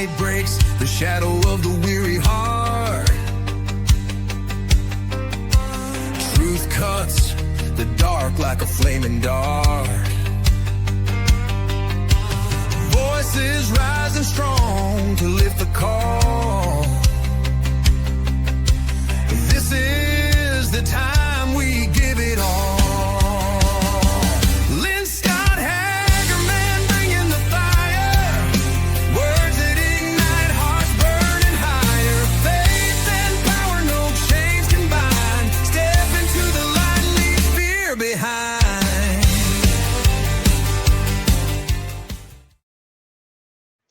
day breaks the shadow of the weary heart. Truth cuts the dark like a flaming dart. Voices rising strong to lift the call. This is the time we give it all. Lynne Scott Haggerman bringing the fire. Words that ignite hearts burning higher. Faith and power, no chains can bind. Step into the light and leave fear behind.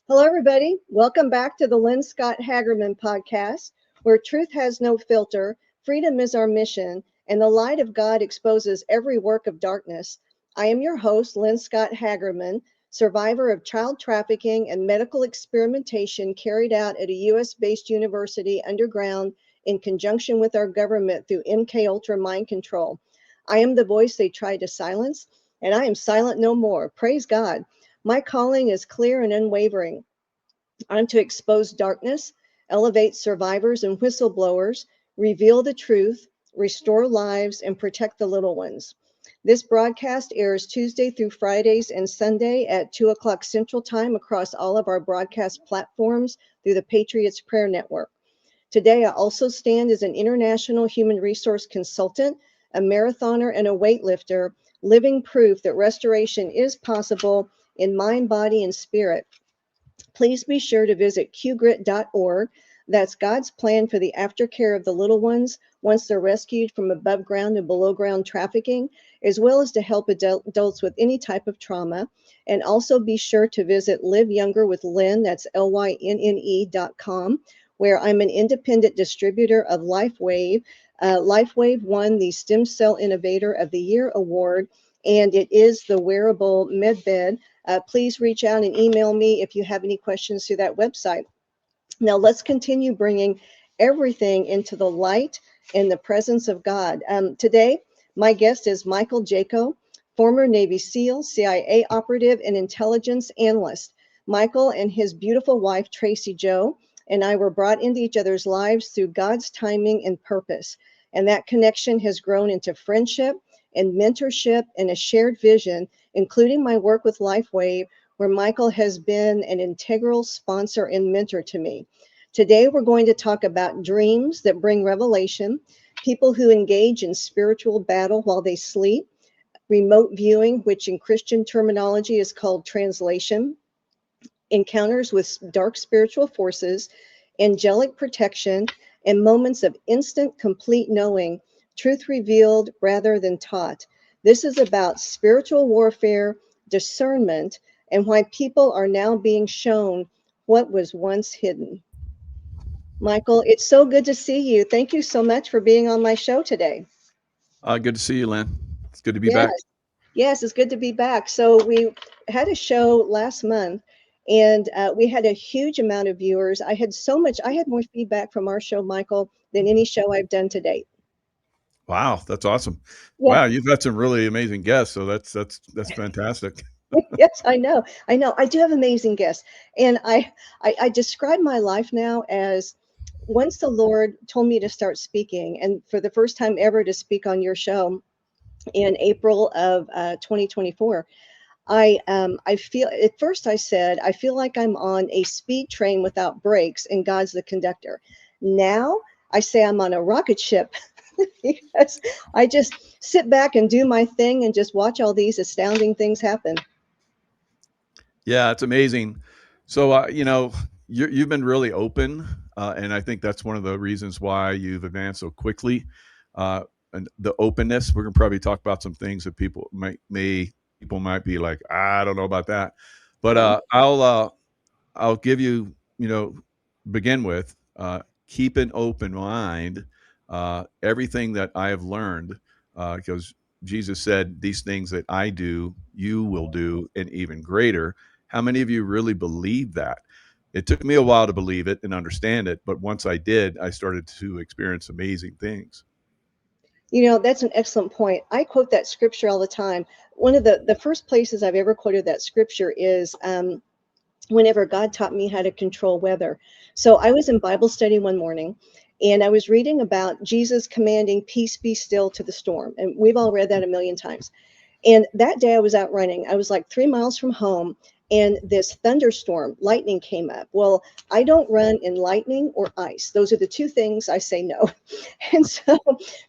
Hello, everybody. Welcome back to the Lynne Scott Haggerman podcast, where truth has no filter, freedom is our mission, and the light of God exposes every work of darkness. I am your host, Lynne Scott Haggerman, survivor of child trafficking and medical experimentation carried out at a U.S.-based university underground in conjunction with our government through MK Ultra mind control. I am the voice they tried to silence, and I am silent no more. Praise God. My calling is clear and unwavering. I'm to expose darkness, elevate survivors and whistleblowers, reveal the truth, restore lives, and protect the little ones. This broadcast airs Tuesday through Fridays and Sunday at 2 o'clock Central Time across all of our broadcast platforms through the Patriots Prayer Network. Today, I also stand as an international human resource consultant, a marathoner, and a weightlifter, living proof that restoration is possible in mind, body, and spirit. Please be sure to visit qgrit.org. That's God's plan for the aftercare of the little ones once they're rescued from above ground and below ground trafficking, as well as to help adults with any type of trauma. And also be sure to visit Live Younger with Lynne, that's LYNNE.com, where I'm an independent distributor of LifeWave. LifeWave won the Stem Cell Innovator of the Year award, and it is the wearable med bed. Please reach out and email me if you have any questions through that website. Now let's continue bringing everything into the light and the presence of God. Today, my guest is Michael Jaco, former Navy SEAL, CIA operative, and intelligence analyst. Michael and his beautiful wife, Tracy Jo, and I were brought into each other's lives through God's timing and purpose. And that connection has grown into friendship and mentorship and a shared vision, including my work with LifeWave, where Michael has been an integral sponsor and mentor to me. Today, we're going to talk about dreams that bring revelation, people who engage in spiritual battle while they sleep, remote viewing, which in Christian terminology is called translation, encounters with dark spiritual forces, angelic protection, and moments of instant, complete knowing, truth revealed rather than taught. This is about spiritual warfare, discernment, and why people are now being shown what was once hidden. Michael, it's so good to see you. Thank you so much for being on my show today. Good to see you, Lynn. It's good to be Yes. back. Yes, it's good to be back. So we had a show last month, and we had a huge amount of viewers. I had more feedback from our show, Michael, than any show I've done to date. Wow, that's awesome. Yeah. Wow, you've had some really amazing guests, so that's fantastic. Yes, I know. I do have amazing guests. And I describe my life now as once the Lord told me to start speaking, and for the first time ever to speak on your show in April of 2024, I feel, at first I said, I feel like I'm on a speed train without brakes and God's the conductor. Now I say I'm on a rocket ship because I just sit back and do my thing and just watch all these astounding things happen. Yeah, it's amazing. So, you've been really open, and I think that's one of the reasons why you've advanced so quickly. And the openness, we're gonna probably talk about some things that people might be like, I don't know about that, but I'll give you, begin with keep an open mind. Everything that I have learned, because Jesus said, "These things that I do, you will do, and even greater." How many of you really believe that? It took me a while to believe it and understand it, but once I did, I started to experience amazing things. That's an excellent point. I quote that scripture all the time. One of the first places I've ever quoted that scripture is whenever God taught me how to control weather. So I was in Bible study one morning, and I was reading about Jesus commanding peace be still to the storm. And we've all read that a million times. And that day I was out running. I was like 3 miles from home, and this thunderstorm, lightning came up. Well, I don't run in lightning or ice. Those are the two things I say no. And so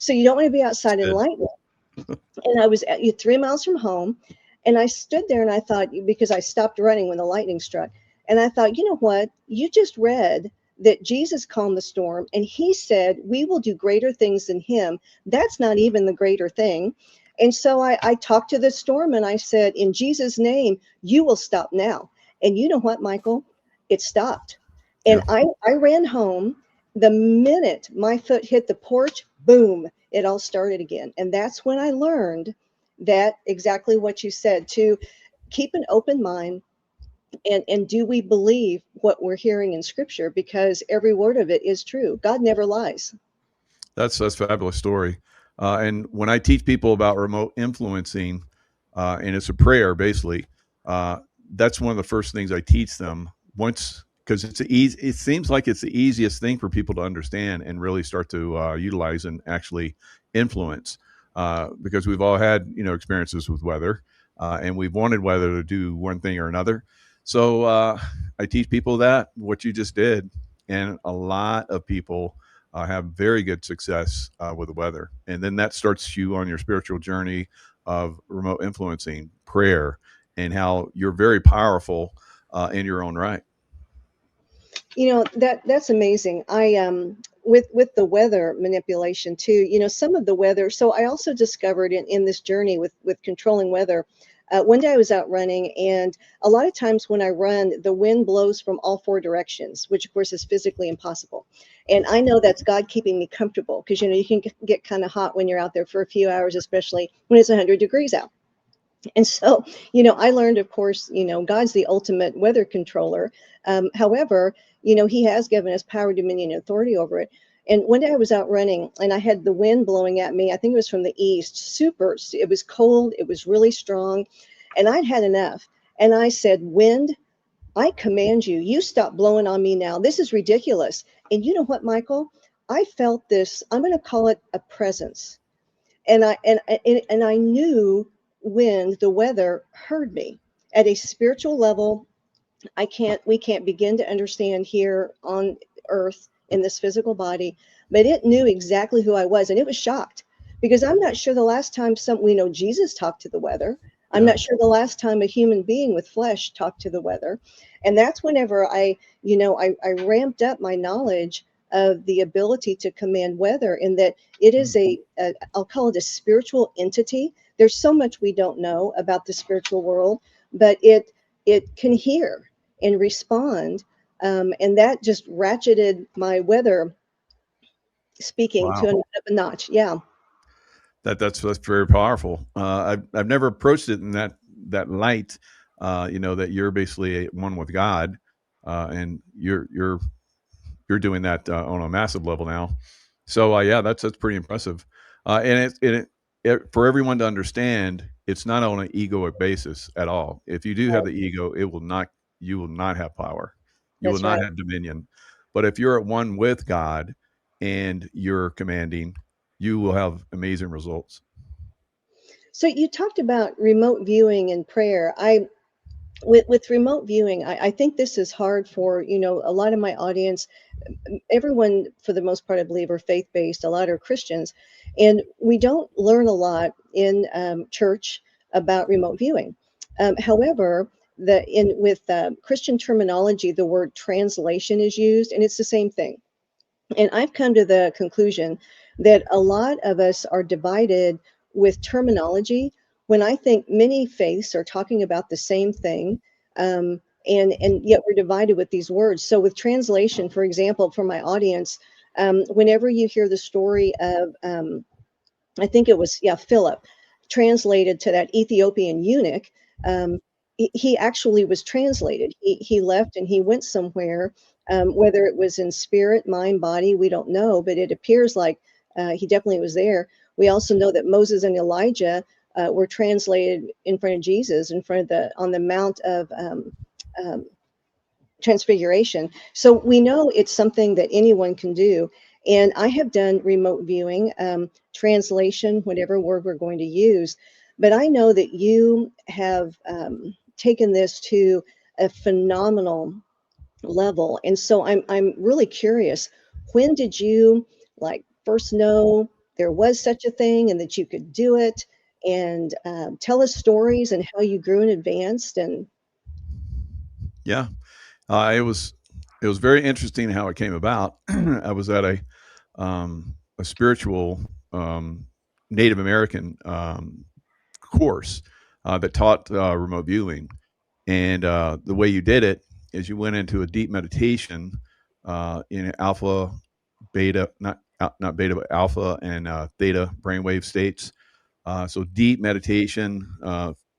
you don't want to be outside in Good. lightning. And I was at 3 miles from home, and I stood there and I thought, because I stopped running when the lightning struck, and I thought, you know what? You just read that Jesus calmed the storm, and he said, we will do greater things than him. That's not even the greater thing. And so I talked to the storm and I said, in Jesus' name, you will stop now. And you know what, Michael? It stopped. And Yeah. I ran home. The minute my foot hit the porch, boom, it all started again. And that's when I learned that exactly what you said, to keep an open mind, and do we believe what we're hearing in scripture, because every word of it is true. God never lies. That's a fabulous story. And when I teach people about remote influencing, and it's a prayer basically, uh, that's one of the first things I teach them. Once, because it's easy, it seems like it's the easiest thing for people to understand and really start to utilize and actually influence. Because we've all had experiences with weather, and we've wanted weather to do one thing or another. So I teach people that what you just did, and a lot of people have very good success with the weather. And then that starts you on your spiritual journey of remote influencing, prayer, and how you're very powerful in your own right. That's amazing. I with the weather manipulation too, some of the weather. So I also discovered in this journey with controlling weather. One day I was out running, and a lot of times when I run, the wind blows from all four directions, which of course is physically impossible. And I know that's God keeping me comfortable, because you can get kind of hot when you're out there for a few hours, especially when it's 100 degrees out. And so, I learned, of course, God's the ultimate weather controller. However, he has given us power, dominion, and authority over it. And one day I was out running, and I had the wind blowing at me. I think it was from the east. It was cold. It was really strong. And I'd had enough. And I said, wind, I command you, you stop blowing on me now. This is ridiculous. And you know what, Michael? I felt this, I'm going to call it a presence. And I knew when the weather heard me at a spiritual level. We can't begin to understand here on earth in this physical body, but it knew exactly who I was, and it was shocked, because I'm not sure the last time we know Jesus talked to the weather. I'm Yeah. not sure the last time a human being with flesh talked to the weather. And that's whenever I ramped up my knowledge of the ability to command weather, in that it is I'll call it a spiritual entity. There's so much we don't know about the spiritual world, but it can hear and respond. And that just ratcheted my weather speaking to Wow. a notch. Yeah. That's very powerful. I've never approached it in that light. That you're basically one with God, and you're doing that on a massive level now. So yeah, that's pretty impressive. For everyone to understand, it's not on an egoic basis at all. If you do have the ego, you will not have power. You will That's not right. have dominion. But if you're at one with God and you're commanding, you will have amazing results. So you talked about remote viewing and prayer. With remote viewing, I think this is hard for, a lot of my audience. Everyone, for the most part, I believe, are faith-based. A lot are Christians, and we don't learn a lot in church about remote viewing. However, with Christian terminology, the word translation is used, and it's the same thing. And I've come to the conclusion that a lot of us are divided with terminology, when I think many faiths are talking about the same thing. And yet we're divided with these words. So with translation, for example, for my audience, whenever you hear the story of, I think it was, yeah, Philip, translated to that Ethiopian eunuch, um, he actually was translated. He left and he went somewhere, whether it was in spirit, mind, body, we don't know, but it appears like he definitely was there. We also know that Moses and Elijah were translated in front of Jesus, on the Mount of, um, transfiguration. So we know it's something that anyone can do. And I have done remote viewing, translation, whatever word we're going to use. But I know that you have taken this to a phenomenal level. And so I'm really curious, when did you like first know there was such a thing and that you could do it? And tell us stories and how you grew and advanced. And Yeah. It was very interesting how it came about. I was at a spiritual Native American course that taught remote viewing, and the way you did it is you went into a deep meditation in alpha, beta, not beta, but alpha and theta brainwave states. So deep meditation.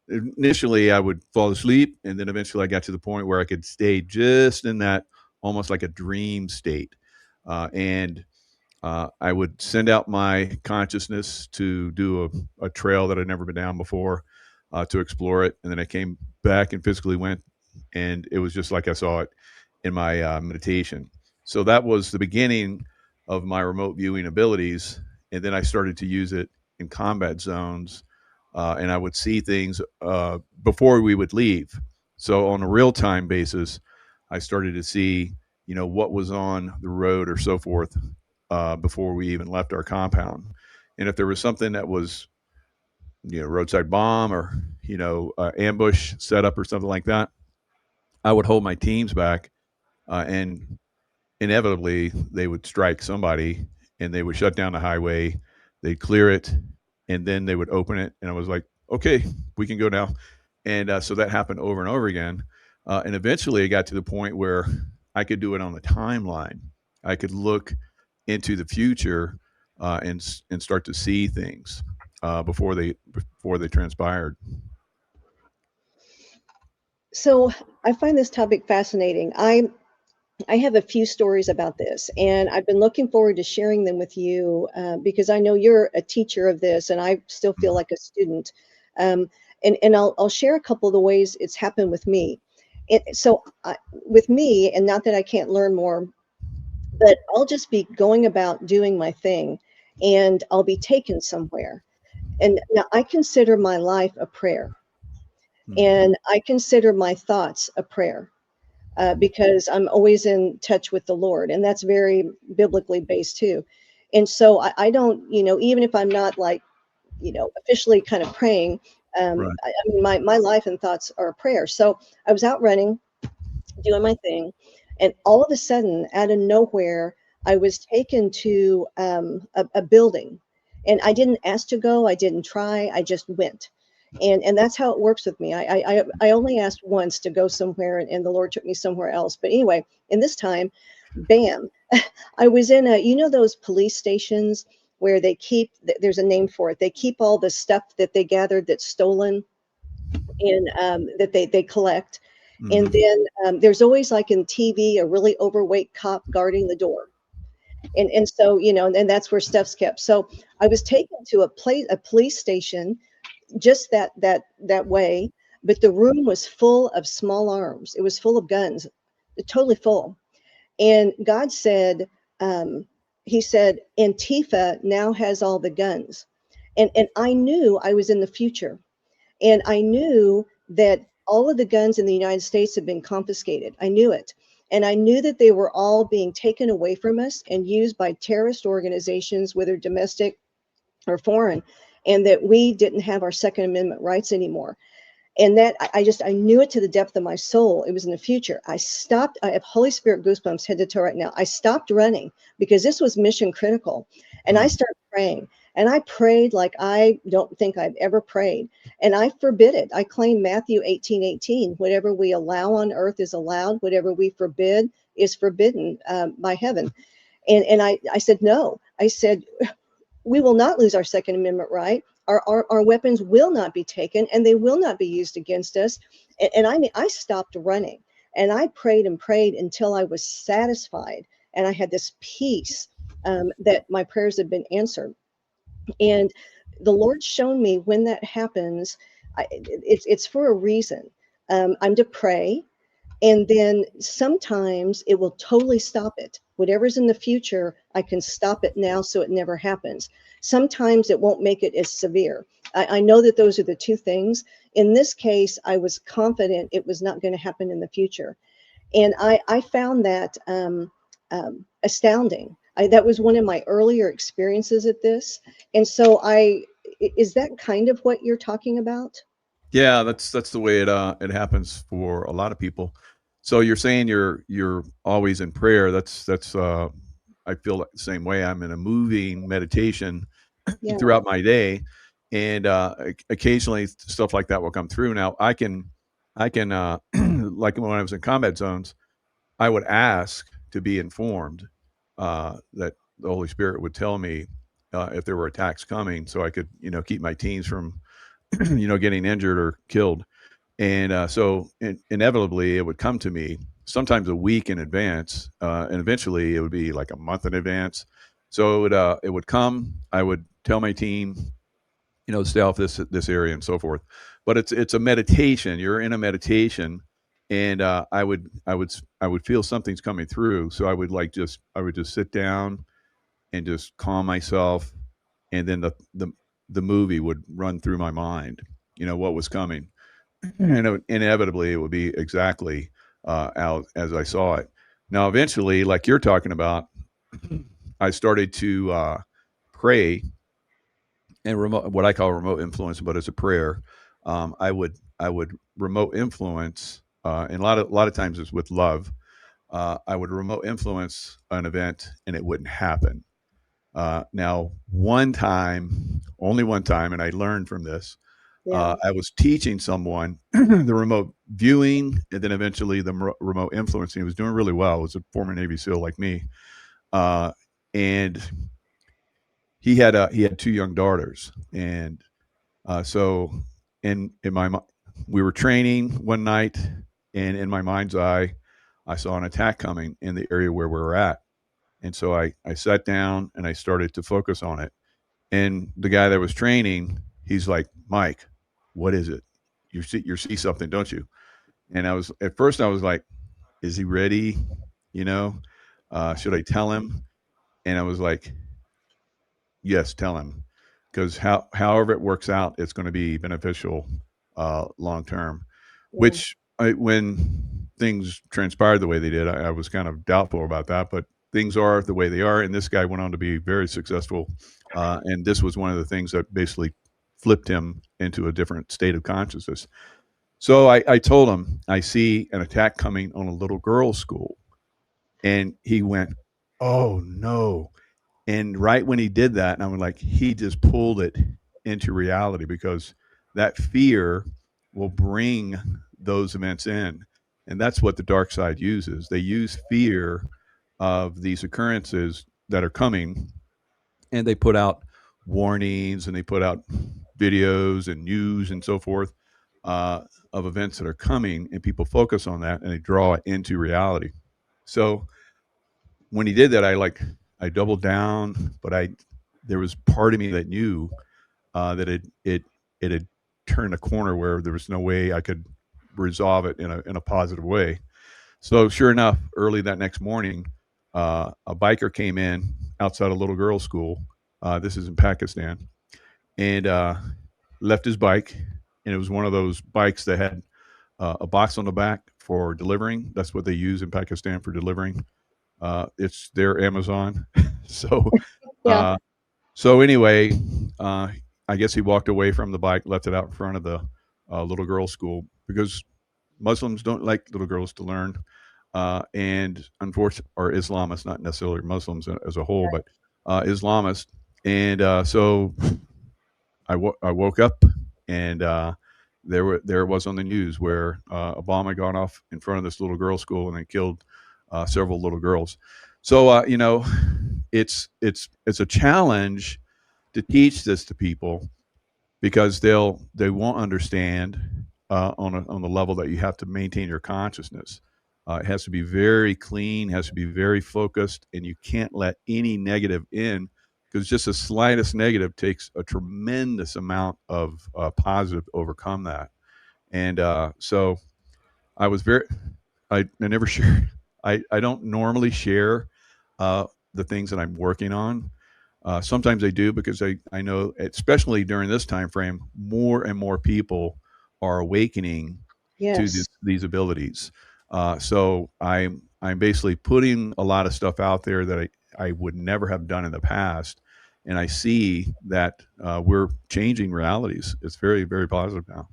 Initially, I would fall asleep, and then eventually, I got to the point where I could stay just in that almost like a dream state, and I would send out my consciousness to do a trail that I'd never been down before, to explore it, and then I came back and physically went, and it was just like I saw it in my meditation. So that was the beginning of my remote viewing abilities, and then I started to use it in combat zones, and I would see things before we would leave. So on a real time basis, I started to see, what was on the road or so forth, before we even left our compound. And if there was something that was, roadside bomb or, ambush setup or something like that, I would hold my teams back, and inevitably they would strike somebody, and they would shut down the highway, they'd clear it, and then they would open it. And I was like, okay, we can go now. And so that happened over and over again. And eventually it got to the point where I could do it on the timeline. I could look into the future, and start to see things before they transpired. so I find this topic fascinating. I have a few stories about this, and I've been looking forward to sharing them with you because I know you're a teacher of this, and I still feel Mhm. like a student. And I'll share a couple of the ways it's happened with me. With me, and not that I can't learn more, but I'll just be going about doing my thing, and I'll be taken somewhere. And now I consider my life a prayer, Mhm. and I consider my thoughts a prayer because I'm always in touch with the Lord, and that's very biblically based too. And so I don't, even if I'm not like, officially kind of praying, Right. I mean, my life and thoughts are a prayer. So I was out running, doing my thing, and all of a sudden, out of nowhere, I was taken to a building, and I didn't ask to go. I didn't try. I just went. And that's how it works with me. I only asked once to go somewhere, and the Lord took me somewhere else. But anyway, in this time, bam, I was in those police stations where they keep, there's a name for it. They keep all the stuff that they gathered that's stolen, and that they collect. And Mhm. then there's always, like in TV, a really overweight cop guarding the door. And so, and that's where stuff's kept. So I was taken to a police station just that way, but the room was full of small arms. It was full of guns, totally full. And God said, He said, Antifa now has all the guns. And I knew I was in the future. And I knew that all of the guns in the United States had been confiscated. I knew it. And I knew that they were all being taken away from us and used by terrorist organizations, whether domestic or foreign, and that we didn't have our Second Amendment rights anymore. And that I knew it to the depth of my soul. It was in the future. I stopped. I have Holy Spirit goosebumps head to toe right now. I stopped running because this was mission critical. And I Mhm. started praying. And I prayed like I don't think I've ever prayed. And I forbid it. I claim Matthew 18:18. Whatever we allow on earth is allowed. Whatever we forbid is forbidden by heaven. And I said, no. I said, we will not lose our Second Amendment right. Our weapons will not be taken, and they will not be used against us. And I mean, I stopped running, and I prayed and prayed until I was satisfied, and I had this peace that my prayers had been answered. And the Lord shown me when that happens, it's for a reason. I'm to pray. And then sometimes it will totally stop it. Whatever's in the future, I can stop it now so it never happens. Sometimes it won't make it as severe. I know that those are the two things. In this case, I was confident it was not going to happen in the future. And I found that astounding. That was one of my earlier experiences at this. And so is that kind of what you're talking about? Yeah, that's the way it happens for a lot of people. So you're saying you're always in prayer. That's I feel like the same way. I'm in a moving meditation Yeah. throughout my day, and occasionally stuff like that will come through. Now I can like when I was in combat zones, I would ask to be informed that the Holy Spirit would tell me if there were attacks coming, so I could keep my teams from getting injured or killed. And so inevitably, it would come to me sometimes a week in advance, and eventually it would be like a month in advance. So it would come. I would tell my team, stay off this area and so forth. But it's a meditation. You're in a meditation, and I would feel something's coming through. So I would just sit down and just calm myself, and then the movie would run through my mind. What was coming, and inevitably it would be exactly out as I saw it. Now, eventually, like you're talking about, I started to pray and remote, what I call remote influence, but as a prayer. I would remote influence, and a lot of times it's with love. I would remote influence an event, and it wouldn't happen. Now, one time, only one time, and I learned from this. Yeah. I was teaching someone the remote viewing, and then eventually the remote influencing. He was doing really well. He was a former Navy SEAL like me, uh, and he had two young daughters, and so in my we were training one night, and in my mind's eye, I saw an attack coming in the area where we were at, and so I sat down and I started to focus on it. And the guy that was training, he's like, Mike, what is it? You see something, don't you? And at first I was like, is he ready? You know, should I tell him? And I was like, yes, tell him, because however it works out, it's going to be beneficial long term. Yeah. When things transpired the way they did, I was kind of doubtful about that, but things are the way they are, and this guy went on to be very successful. And this was one of the things that basically flipped him into a different state of consciousness. So I told him, I see an attack coming on a little girl's school. And he went, oh no. And right when he did that, and I was like, he just pulled it into reality, because that fear will bring those events in. And that's what the dark side uses. They use fear of these occurrences that are coming, and they put out warnings, and they put out videos and news and so forth, of events that are coming, and people focus on that and they draw it into reality. So when he did that, I doubled down, but I there was part of me that knew that it had turned a corner where there was no way I could resolve it in a positive way. So sure enough, early that next morning, a biker came in outside a little girl's school. This is in Pakistan, and left his bike, and it was one of those bikes that had a box on the back for delivering. That's what they use in Pakistan for delivering. It's their Amazon. so, Yeah. uh, so anyway, I guess he walked away from the bike, left it out in front of the little girls' school, because Muslims don't like little girls to learn, and unfortunately, or Islamists, not necessarily Muslims as a whole, but Islamists. And so I woke up, and there it was on the news where a bomb had gone off in front of this little girls' school, and it killed several little girls. So it's a challenge to teach this to people, because they won't understand on the level that you have to maintain your consciousness. It has to be very clean, has to be very focused, and you can't let any negative in, because just the slightest negative takes a tremendous amount of positive to overcome that. And so I was very I never share. I don't normally share the things that I'm working on. Sometimes I do because I know, especially during this time frame, more and more people are awakening to Yes. these abilities. So I'm basically putting a lot of stuff out there that I would never have done in the past, and I see that we're changing realities. It's very, very positive now.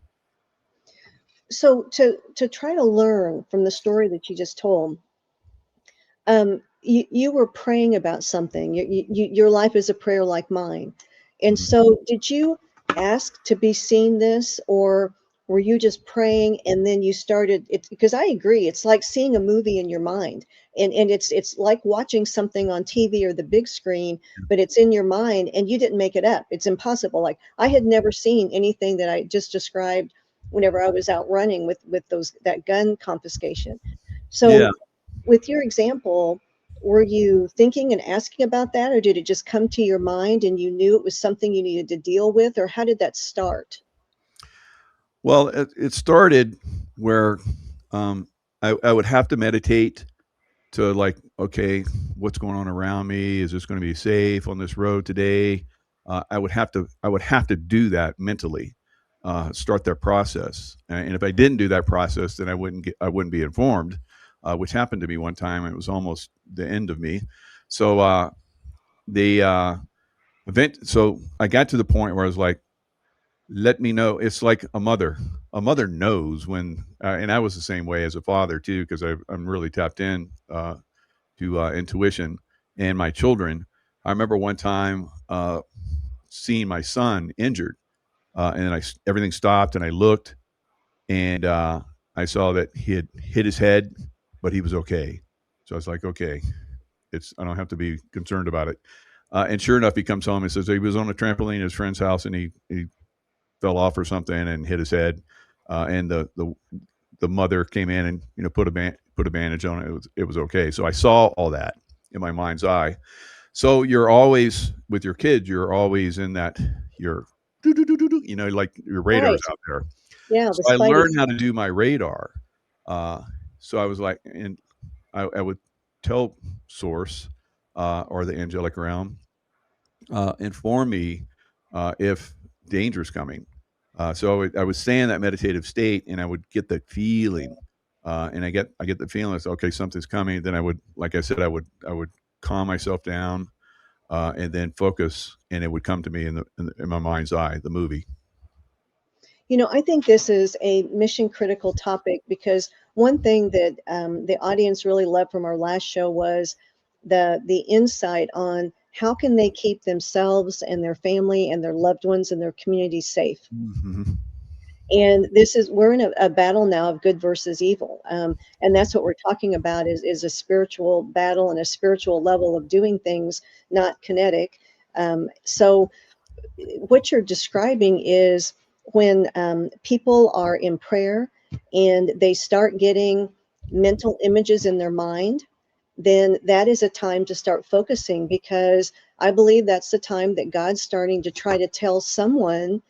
So to try to learn from the story that you just told, you were praying about something. Your life is a prayer like mine. And Mhm. so, did you ask to be seen this, or were you just praying and then you started it? Because I agree, it's like seeing a movie in your mind, and it's like watching something on TV or the big screen, but it's in your mind, and you didn't make it up. It's impossible. Like I had never seen anything that I just described whenever I was out running with those that gun confiscation. Yeah. So with your example, were you thinking and asking about that, or did it just come to your mind and you knew it was something you needed to deal with, or how did that start? Well, it started where I would have to meditate to, like, okay, what's going on around me? Is this going to be safe on this road today? I would have to do that mentally, start that process. And if I didn't do that process, then I wouldn't be informed, which happened to me one time. It was almost the end of me. So the event. So I got to the point where I was like, let me know. It's like a mother. A mother knows when, and I was the same way as a father too, because I'm really tapped in to intuition and my children. I remember one time seeing my son injured, and everything stopped, and I looked, and I saw that he had hit his head, but he was okay. So I was like, okay, I don't have to be concerned about it. And sure enough, he comes home and says he was on a trampoline at his friend's house, and he fell off or something and hit his head. And the mother came in and put a bandage on it. It was okay. So I saw all that in my mind's eye. So you're always with your kids. You're always in that. You're like your radar's Right. out there. Yeah, So the I spidey. learned how to do my radar. Uh, so I was like, and I would tell Source or the angelic realm, inform me if danger's coming. So I would stay in that meditative state, and I would get that feeling, and I get the feeling it's okay, something's coming. Then I would, like I said, I would calm myself down, and then focus, and it would come to me in my mind's eye, the movie. I think this is a mission critical topic because one thing that the audience really loved from our last show was the insight on how can they keep themselves and their family and their loved ones and their community safe. Mhm. And we're in a battle now of good versus evil, and that's what we're talking about is a spiritual battle and a spiritual level of doing things, not kinetic. So what you're describing is when people are in prayer and they start getting mental images in their mind, then that is a time to start focusing, because I believe that's the time that God's starting to try to tell someone,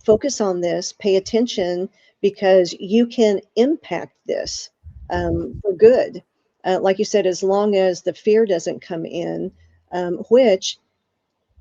focus on this, pay attention, because you can impact this for good. Like you said, as long as the fear doesn't come in, which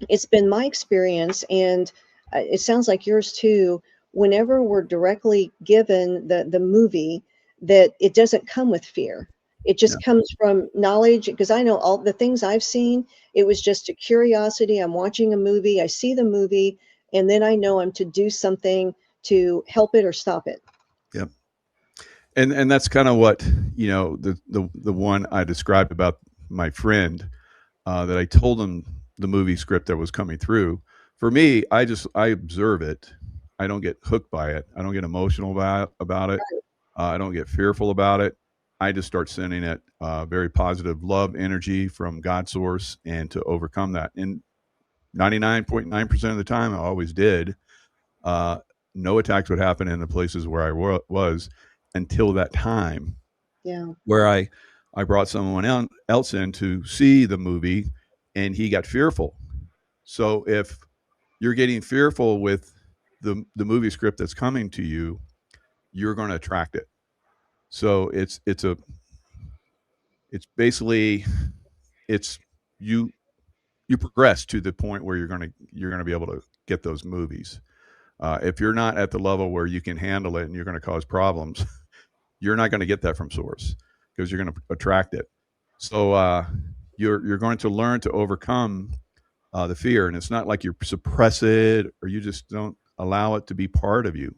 it's been my experience, and it sounds like yours too. Whenever we're directly given the movie, that it doesn't come with fear. It Yeah. just comes from knowledge. Because I know all the things I've seen, it was just a curiosity. I'm watching a movie, I see the movie, and then I know I'm to do something to help it or stop it. Yeah. And that's kind of what, the one I described about my friend, that I told him the movie script that was coming through. For me, I observe it. I don't get hooked by it. I don't get emotional about it. I don't get fearful about it. I just start sending it very positive love energy from God source, and to overcome that. And 99.9% of the time, I always did. Uh, no attacks would happen in the places where I was, until that time Yeah. where I brought someone else in to see the movie, and he got fearful. So if you're getting fearful with the movie script that's coming to you, you're going to attract it. So it's basically it's you you progress to the point where you're gonna be able to get those movies. If you're not at the level where you can handle it and you're going to cause problems, you're not going to get that from source because you're going to attract it. So you're going to learn to overcome the fear, and it's not like you suppress it or you just don't allow it to be part of you.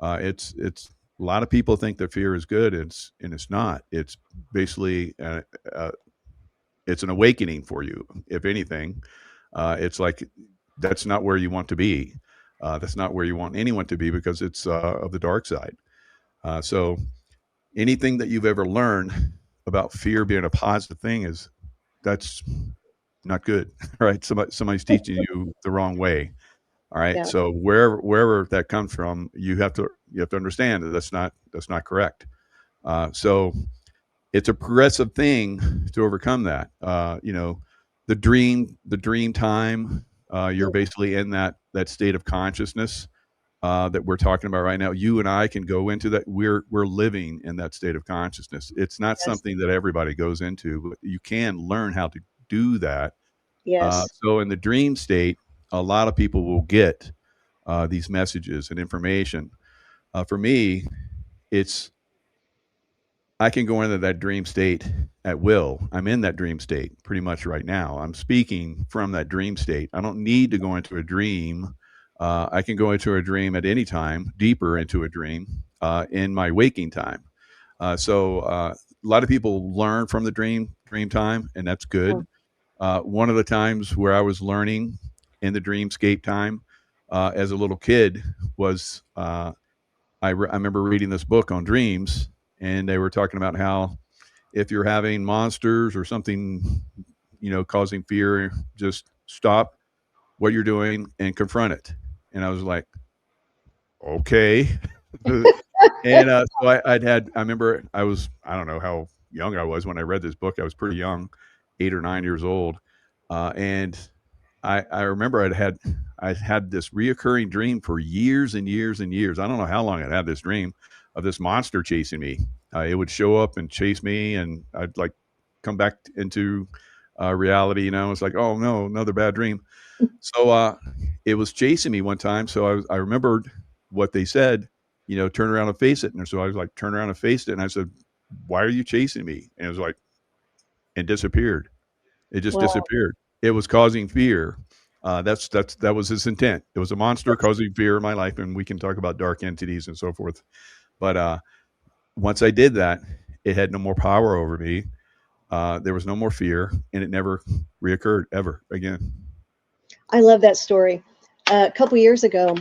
It's a lot of people think that fear is good, and it's not. It's basically uh, it's an awakening for you, if anything. It's like that's not where you want to be. That's not where you want anyone to be because it's of the dark side. So anything that you've ever learned about fear being a positive thing is that's not good, right? Somebody's teaching you the wrong way. All right. Yeah. So wherever that comes from, you have to understand that that's not correct. So it's a progressive thing to overcome that. The dream time. You're basically in that state of consciousness that we're talking about right now. You and I can go into that. We're living in that state of consciousness. It's not Yes. something that everybody goes into, but you can learn how to do that. Yes. So in the dream state, a lot of people will get these messages and information. For me, it's I can go into that dream state at will. I'm in that dream state pretty much right now. I'm speaking from that dream state. I don't need to go into a dream. I can go into a dream at any time, deeper into a dream in my waking time. So a lot of people learn from the dream time, and that's Oh, good. One of the times where I was learning in the dreamscape time as a little kid was I remember reading this book on dreams, and they were talking about how if you're having monsters or something, causing fear, just stop what you're doing and confront it. And I was like, okay. I remember I don't know how young I was when I read this book. I was pretty young, 8 or 9 years old. And I remember I had this reoccurring dream for years and years and years. I don't know how long I'd had this dream of this monster chasing me. It would show up and chase me, and I'd like come back into reality. It's like, oh no, another bad dream. So it was chasing me one time. So I remembered what they said. Turn around and face it. And so I was like, turn around and face it. And I said, why are you chasing me? And it was like, and disappeared. It just wow. disappeared. It was causing fear. That was his intent. It was a monster causing fear in my life, and we can talk about dark entities and so forth. But once I did that, it had no more power over me. There was no more fear, and it never reoccurred ever again. I love that story. A couple years ago,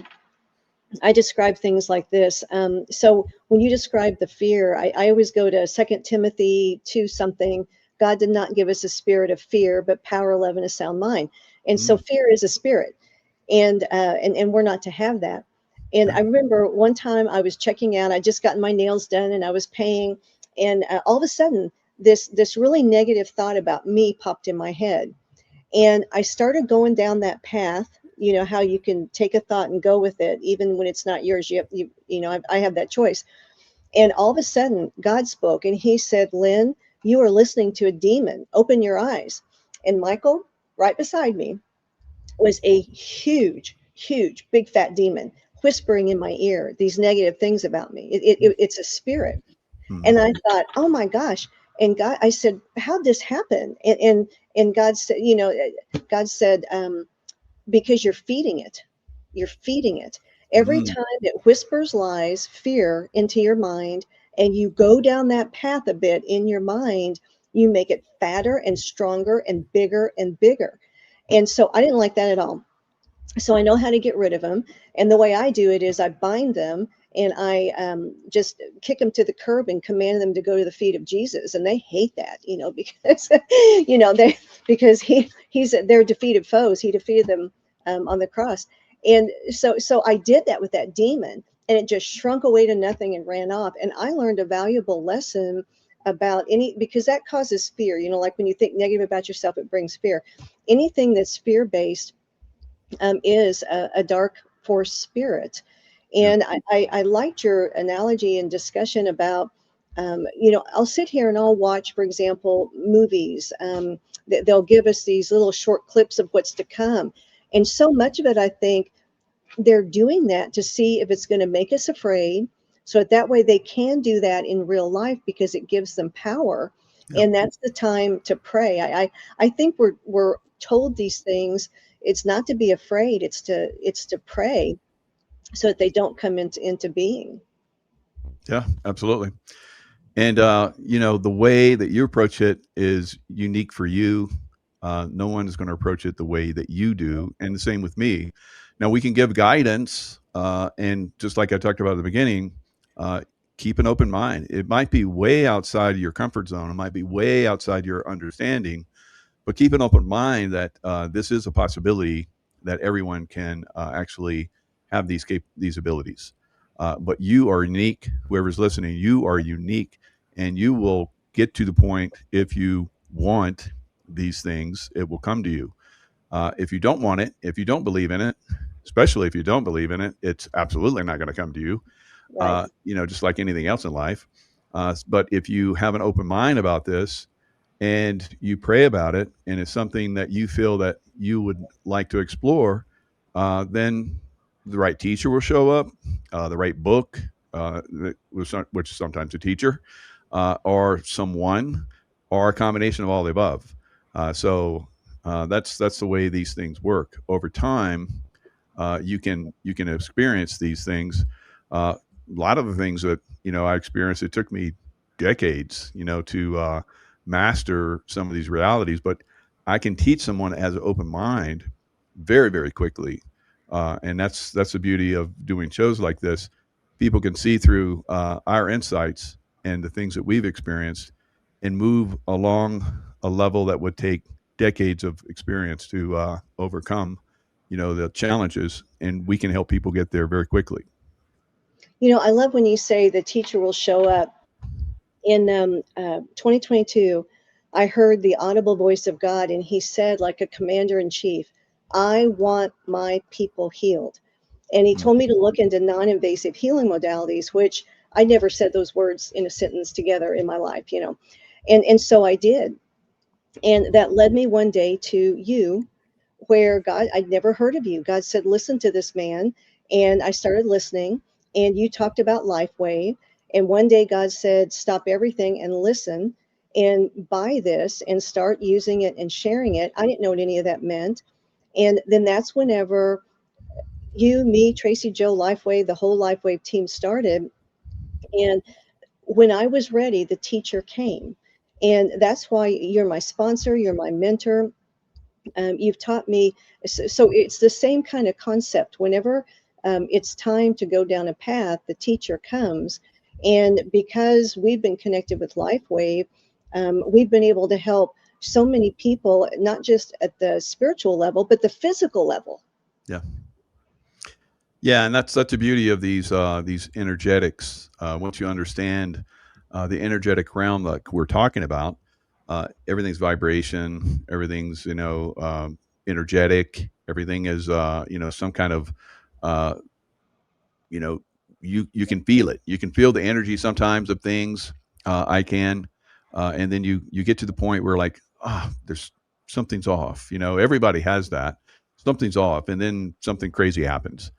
I describe things like this. So when you describe the fear, I always go to 2 Timothy 2 something. God did not give us a spirit of fear, but power, love, and a sound mind. And so Mm, fear is a spirit, and we're not to have that. And yeah. I remember one time I was checking out. I just gotten my nails done, and I was paying, and all of a sudden, this really negative thought about me popped in my head, and I started going down that path. You know how you can take a thought and go with it, even when it's not yours. I have that choice. And all of a sudden, God spoke, and He said, "Lynn, you are listening to a demon. Open your eyes." And Michael, right beside me, was a huge, huge, big fat demon whispering in my ear these negative things about me. It's a spirit. And I Mm-hmm. thought, oh my gosh. And God, I said, how'd this happen? And God said, God said, because you're feeding it. You're feeding it. Every Mm, time it whispers lies, fear into your mind, and you go down that path a bit in your mind, you make it fatter and stronger and bigger and bigger. And so I didn't like that at all. So I know how to get rid of them. And the way I do it is I bind them, and I just kick them to the curb and command them to go to the feet of Jesus. And they hate that, because they because he's their defeated foes. He defeated them on the cross. And so I did that with that demon, and it just shrunk away to nothing and ran off. And I learned a valuable lesson about because that causes fear. Like when you think negative about yourself, it brings fear. Anything that's fear based is a dark force spirit. yeah. And I liked your analogy and discussion about I'll sit here and I'll watch, for example, movies. They'll give us these little short clips of what's to come. And so much of it, I think they're doing that to see if it's going to make us afraid. So that way they can do that in real life because it gives them power. Yeah. And that's the time to pray. I think we're told these things. It's not to be afraid. It's to pray so that they don't come into being. Yeah, absolutely. And the way that you approach it is unique for you. No one is going to approach it the way that you do, and the same with me. Now we can give guidance, and just like I talked about at the beginning, uh, keep an open mind. It might be way outside your comfort zone. It might be way outside your understanding, but keep an open mind that this is a possibility that everyone can actually have these abilities. But you are unique. Whoever's listening, you are unique, and you will get to the point if you want these things, it will come to you. If you don't want it, if you don't believe in it, especially if you don't believe in it, it's absolutely not going to come to you. Right. Just like anything else in life. But if you have an open mind about this, and you pray about it, and it's something that you feel that you would like to explore, then the right teacher will show up, the right book, which is sometimes a teacher, or someone, or a combination of all the above. That's the way these things work. Over time, you can experience these things. A lot of the things that I experienced, it took me decades, to master some of these realities. But I can teach someone that has an open mind very, very quickly, and that's the beauty of doing shows like this. People can see through our insights and the things that we've experienced, and move along a level that would take decades of experience to overcome the challenges, and we can help people get there very quickly. I love when you say the teacher will show up. In 2022, I heard the audible voice of God, and he said, like a commander in chief, I want my people healed. And he Mm. told me to look into non invasive healing modalities, which I never said those words in a sentence together in my life, And so I did. And that led me one day to you, where God, I'd never heard of you. God said, listen to this man. And I started listening, and you talked about LifeWave. And one day God said, stop everything and listen and buy this and start using it and sharing it. I didn't know what any of that meant. And then that's whenever you, me, Tracy, Joe, LifeWave, the whole LifeWave team started. And when I was ready, the teacher came. And that's why you're my sponsor, you're my mentor. You've taught me. So it's the same kind of concept. Whenever it's time to go down a path, the teacher comes. And because we've been connected with LifeWave, we've been able to help so many people, not just at the spiritual level, but the physical level. Yeah. Yeah, and that's the beauty of these energetics. Once you understand the energetic realm like we're talking about, everything's vibration, everything's energetic, everything is some kind of uh, you know you can feel it. You can feel the energy sometimes of things. I can, and then you get to the point where like there's something's off. Everybody has that. Something's off, and then something crazy happens.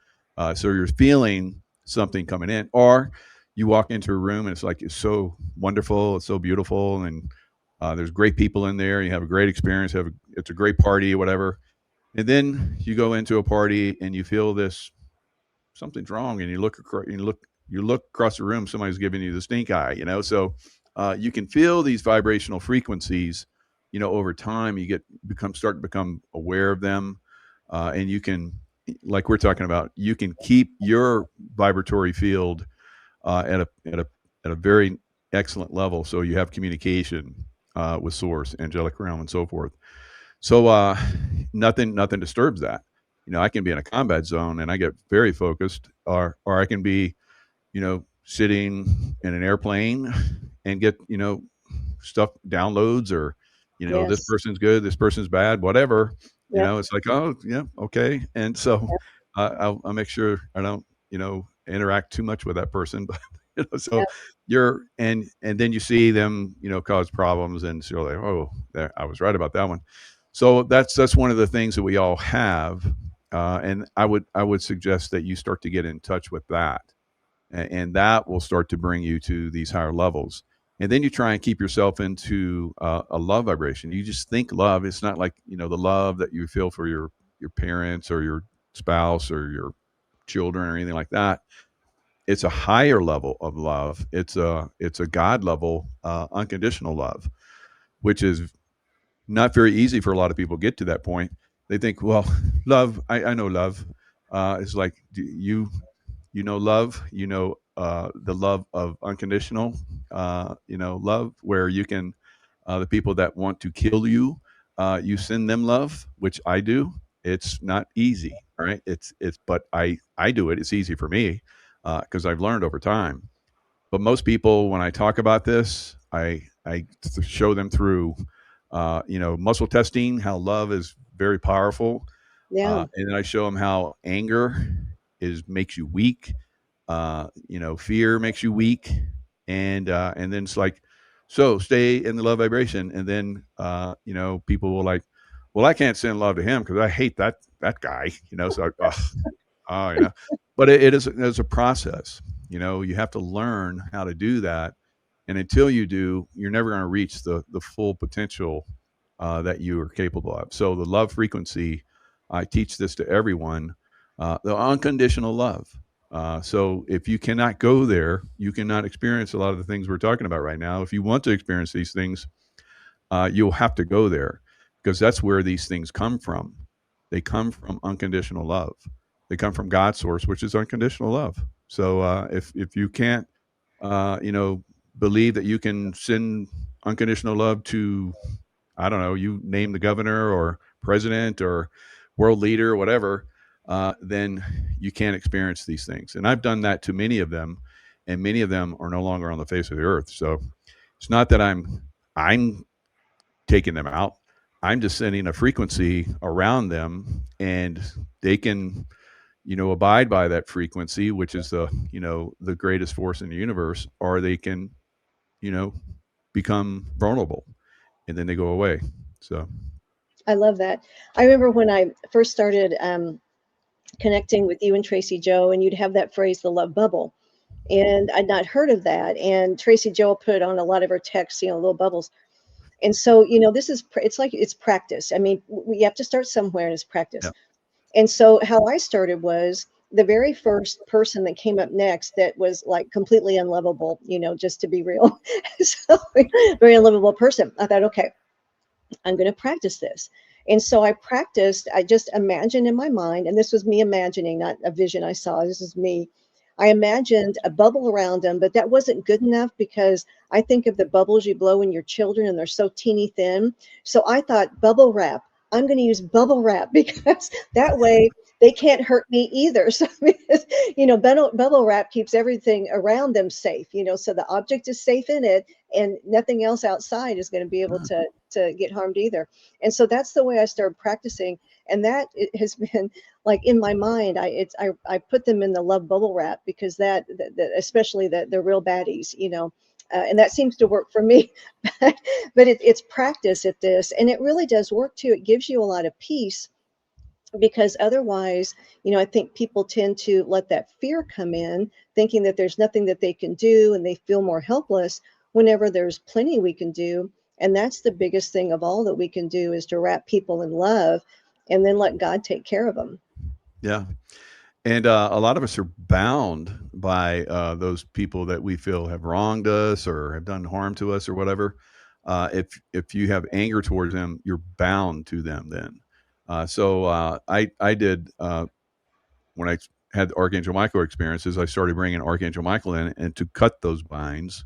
So you're feeling something coming in, or you walk into a room and it's so wonderful, it's so beautiful, and there's great people in there. You have a great experience. It's a great party, or whatever. And then you go into a party and you feel this something's wrong, and you look across the room, somebody's giving you the stink eye. So you can feel these vibrational frequencies. Over time you start to become aware of them, and you can, like we're talking about, you can keep your vibratory field at a very excellent level, so you have communication with source, angelic realm, and so forth. So nothing disturbs that. I can be in a combat zone and I get very focused, or I can be, sitting in an airplane and get, stuff downloads, or, this Yes. person's good, this person's bad, whatever. Yep. It's like, oh yeah, okay. And so Yep. I'll make sure I don't, interact too much with that person. So and then you see them, cause problems, and so you're like, oh, I was right about that one. So that's one of the things that we all have, and I would suggest that you start to get in touch with that, and that will start to bring you to these higher levels. And then you try and keep yourself into a love vibration. You just think love. It's not like the love that you feel for your parents or your spouse or your children or anything like that. It's a higher level of love. It's a God level, unconditional love, which is not very easy for a lot of people to get to that point. They think, well, love. I know love. It's like love. The love of unconditional. Love where you can the people that want to kill you, you send them love, which I do. It's not easy, right? But I do it. It's easy for me because I've learned over time. But most people, when I talk about this, I show them through, muscle testing, how love is very powerful, Yeah. and then I show them how anger makes you weak. Fear makes you weak, and then it's like, so stay in the love vibration, and then people will like, well, I can't send love to him because I hate that guy, So, oh, but it's a process. You have to learn how to do that, and until you do, you're never going to reach the full potential that you are capable of. So the love frequency, I teach this to everyone, the unconditional love. So if you cannot go there, you cannot experience a lot of the things we're talking about right now. If you want to experience these things, you'll have to go there because that's where these things come from. They come from unconditional love. They come from God's source, which is unconditional love. So if you can't, believe that you can send unconditional love to, I don't know, you name the governor or president or world leader or whatever, then you can't experience these things. And I've done that to many of them, and many of them are no longer on the face of the earth. So it's not that I'm taking them out. I'm just sending a frequency around them, and they can, abide by that frequency, which is the greatest force in the universe, or they can, you know, become vulnerable, and then they go away. So I love that. I remember when I first started connecting with you and Tracy Joe, and you'd have that phrase, the love bubble. And I'd not heard of that. And Tracy Joe put on a lot of her texts, little bubbles. And so, it's like it's practice. I mean, we have to start somewhere, and it's practice. yeah, And so, how I started was the very first person that came up next that was like completely unlovable, just to be real. So, very unlovable person. I thought, okay, I'm going to practice this. And so I practiced, I just imagined in my mind, and this was me imagining, not a vision I saw, this is me. I imagined a bubble around them, but that wasn't good enough because I think of the bubbles you blow in your children and they're so teeny thin. So I thought bubble wrap. I'm going to use bubble wrap because that way they can't hurt me either. So, because, bubble wrap keeps everything around them safe, so the object is safe in it and nothing else outside is going to be able to get harmed either. And so that's the way I started practicing. And that it has been like in my mind, I put them in the love bubble wrap because that especially the real baddies, and that seems to work for me. But it's practice at this, and it really does work too. It gives you a lot of peace because otherwise, I think people tend to let that fear come in, thinking that there's nothing that they can do, and they feel more helpless whenever there's plenty we can do. And that's the biggest thing of all that we can do is to wrap people in love and then let God take care of them. yeah. And a lot of us are bound by those people that we feel have wronged us or have done harm to us or whatever. If you have anger towards them, you're bound to them then. I did when I had the Archangel Michael experiences. I started bringing Archangel Michael in and to cut those binds,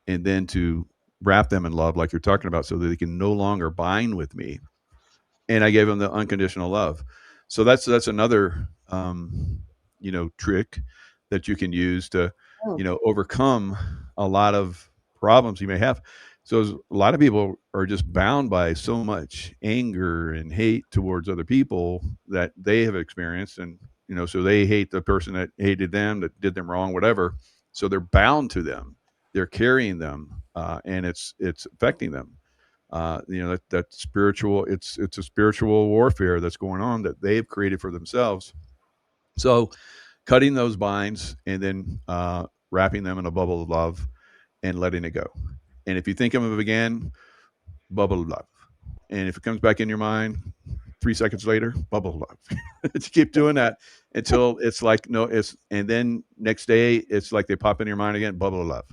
and then to wrap them in love, like you're talking about, so that they can no longer bind with me. And I gave them the unconditional love. So that's another trick that you can use to Oh, overcome a lot of problems you may have. So a lot of people are just bound by so much anger and hate towards other people that they have experienced, and so they hate the person that hated them, that did them wrong, whatever. So they're bound to them. They're carrying them, and it's affecting them. That spiritual. It's a spiritual warfare that's going on that they've created for themselves. So cutting those binds and then wrapping them in a bubble of love and letting it go. And if you think of it again, bubble of love. And if it comes back in your mind 3 seconds later, bubble of love. Just keep doing that until it's like, no, and then next day, it's like they pop into your mind again, bubble of love.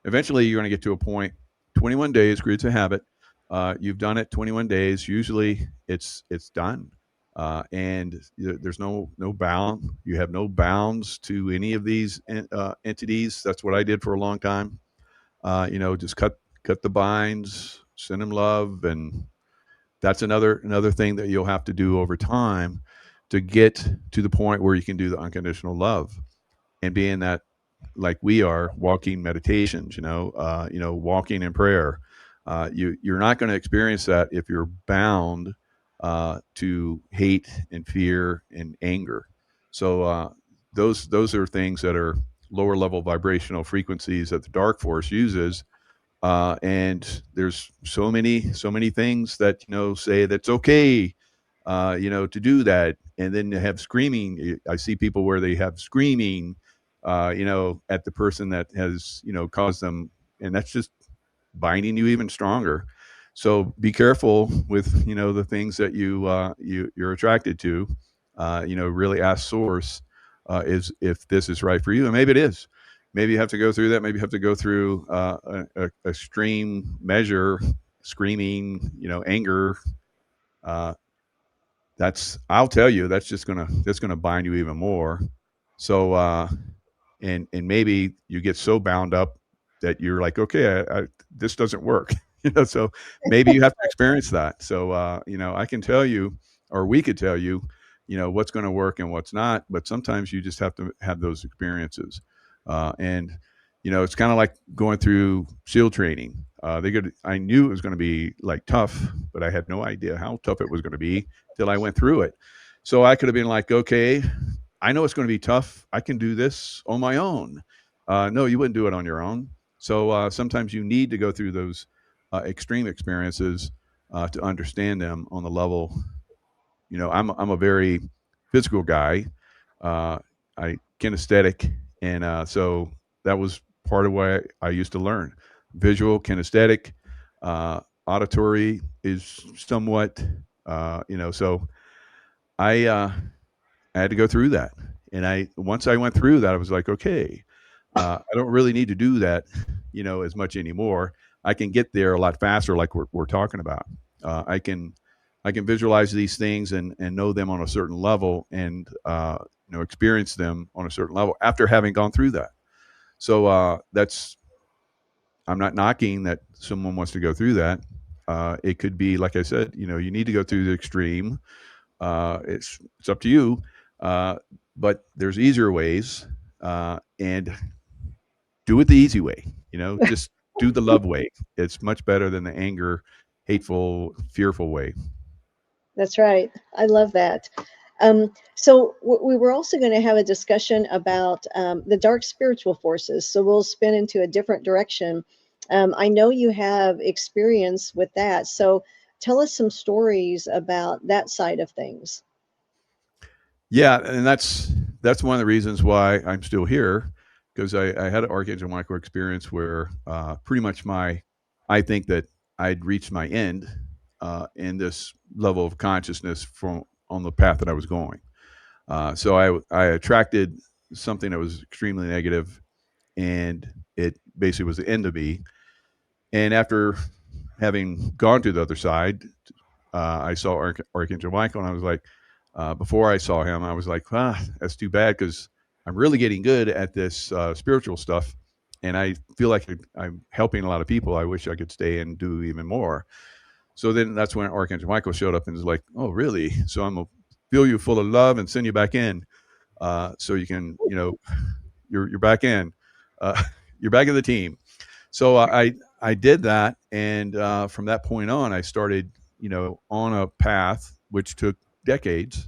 Eventually, you're going to get to a point, 21 days creates a habit. You've done it 21 days. Usually it's done. And there's no bound. You have no bounds to any of these entities. That's what I did for a long time. Just cut the binds, send them love, and that's another thing that you'll have to do over time to get to the point where you can do the unconditional love and being that like we are walking meditations, walking in prayer. You're not going to experience that if you're bound to hate and fear and anger. So those are things that are lower level vibrational frequencies that the dark force uses. And there's so many things that say that's okay, to do that, and then you have screaming. I see people where they have screaming, at the person that has caused them, and that's just binding you even stronger. So be careful with the things that you're attracted to. Really ask source is if this is right for you, and maybe it is. Maybe you have to go through that. Maybe you have to go through a extreme measure, screaming, anger. I'll tell you, that's gonna bind you even more. So and maybe you get so bound up that you're like, okay, this doesn't work. So maybe you have to experience that. So I can tell you, or we could tell you, what's going to work and what's not. But sometimes you just have to have those experiences. And it's kind of like going through SEAL training. I knew it was going to be like tough, but I had no idea how tough it was going to be till I went through it. So I could have been like, okay, I know it's going to be tough. I can do this on my own. No, you wouldn't do it on your own. So sometimes you need to go through those extreme experiences to understand them on the level. I'm a very physical guy. I kinesthetic, and so that was part of what I used to learn. Visual, kinesthetic, auditory is somewhat, So I had to go through that. And once I went through that, I was like, okay, I don't really need to do that, as much anymore. I can get there a lot faster, like we're talking about. I can visualize these things and know them on a certain level and, experience them on a certain level after having gone through that. So I'm not knocking that someone wants to go through that. It could be, like I said, you need to go through the extreme. It's up to you. But there's easier ways, and do it the easy way. Just do the love way. It's much better than the anger, hateful, fearful way. That's right. I love that. So we were also going to have a discussion about the dark spiritual forces. So we'll spin into a different direction. I know you have experience with that. So tell us some stories about that side of things. Yeah, and that's one of the reasons why I'm still here, because I had an Archangel Michael experience where pretty much I think that I'd reached my end in this level of consciousness on the path that I was going. So I attracted something that was extremely negative, and it basically was the end of me. And after having gone to the other side, I saw Archangel Michael, and I was like, before I saw him, I was like, that's too bad, because I'm really getting good at this spiritual stuff, and I feel like I'm helping a lot of people. I wish I could stay and do even more. So then that's when Archangel Michael showed up and was like, oh, really? So I'm going to fill you full of love and send you back in, so you can, you're back in. You're back in the team. So I did that, and from that point on, I started, on a path which took decades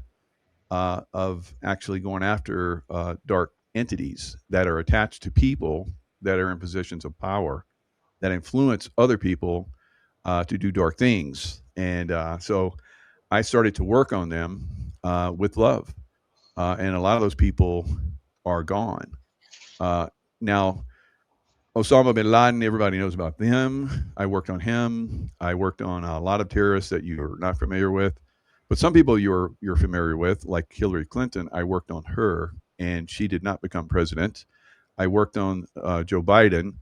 of actually going after dark entities that are attached to people that are in positions of power that influence other people to do dark things. And so I started to work on them with love. And a lot of those people are gone. Now, Osama bin Laden, everybody knows about them. I worked on him. I worked on a lot of terrorists that you're not familiar with. But some people you're familiar with, like Hillary Clinton, I worked on her, and she did not become president. I worked on Joe Biden,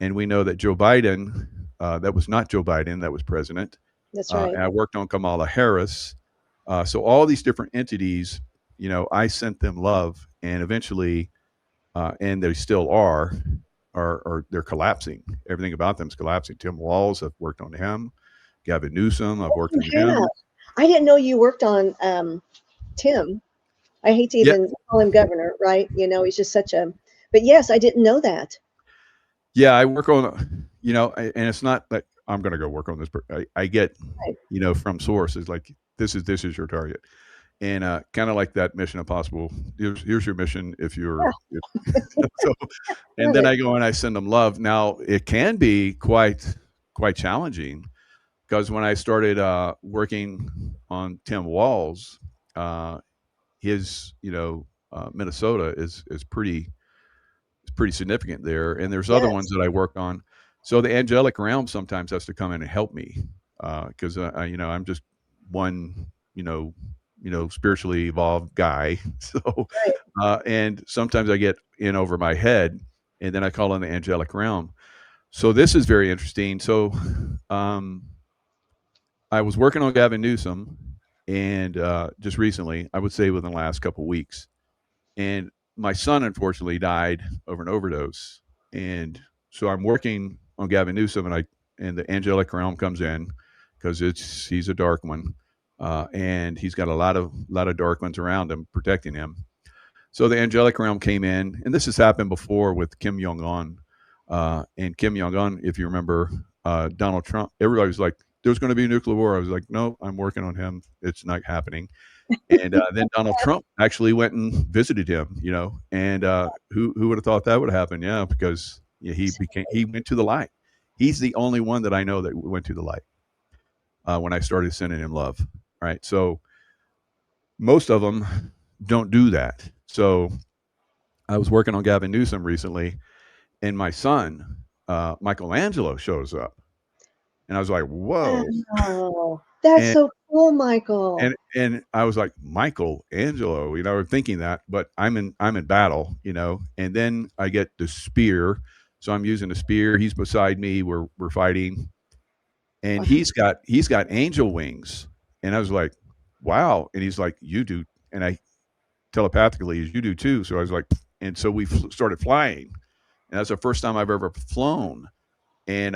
and we know that Joe Biden, that was not Joe Biden, that was president. That's right. And I worked on Kamala Harris. So all these different entities, I sent them love, and eventually, and they still are they're collapsing. Everything about them is collapsing. Tim Walz, I've worked on him. Gavin Newsom, I've worked on Yeah. him. I didn't know you worked on Tim. I hate to Yeah. even call him governor, right? He's just such a, but yes, I didn't know that. Yeah, I work on, and it's not that I'm going to go work on this, but I get, Right. from sources like this is your target. And kind of like that Mission Impossible. Here's your mission if you're. So, and then Right. I go and I send them love. Now it can be quite challenging because when I started working on Tim Walz, his Minnesota is pretty significant there, and there's other ones Yes. that I worked on. So the angelic realm sometimes has to come in and help me because I'm just one spiritually evolved guy. So Right. and sometimes I get in over my head, and then I call on the angelic realm. So this is very interesting. So um, I was working on Gavin Newsom, and just recently, I would say within the last couple of weeks, and my son unfortunately died of an overdose. And so I'm working on Gavin Newsom, and the angelic realm comes in because he's a dark one, and he's got a lot of dark ones around him protecting him. So the angelic realm came in, and this has happened before with Kim Jong Un. And Kim Jong Un, if you remember, Donald Trump, everybody was like, "There's going to be a nuclear war." I was like, "No, I'm working on him. It's not happening." And then Donald Trump actually went and visited him, and who would have thought that would happen? Yeah, because he went to the light. He's the only one that I know that went to the light when I started sending him love. Right, so most of them don't do that. So I was working on Gavin Newsom recently, and my son Michelangelo shows up, and I was like, "Whoa!" Oh, that's And so cool, Michael. and I was like, "Michael Angelo," I'm thinking that, but I'm in battle, and then I get the spear. So I'm using the spear. He's beside me. We're fighting, and Wow. he's got angel wings. And I was like, "Wow." And he's like, "You do." And I telepathically, "You do too." So I was like, and so we started flying. And that's the first time I've ever flown. And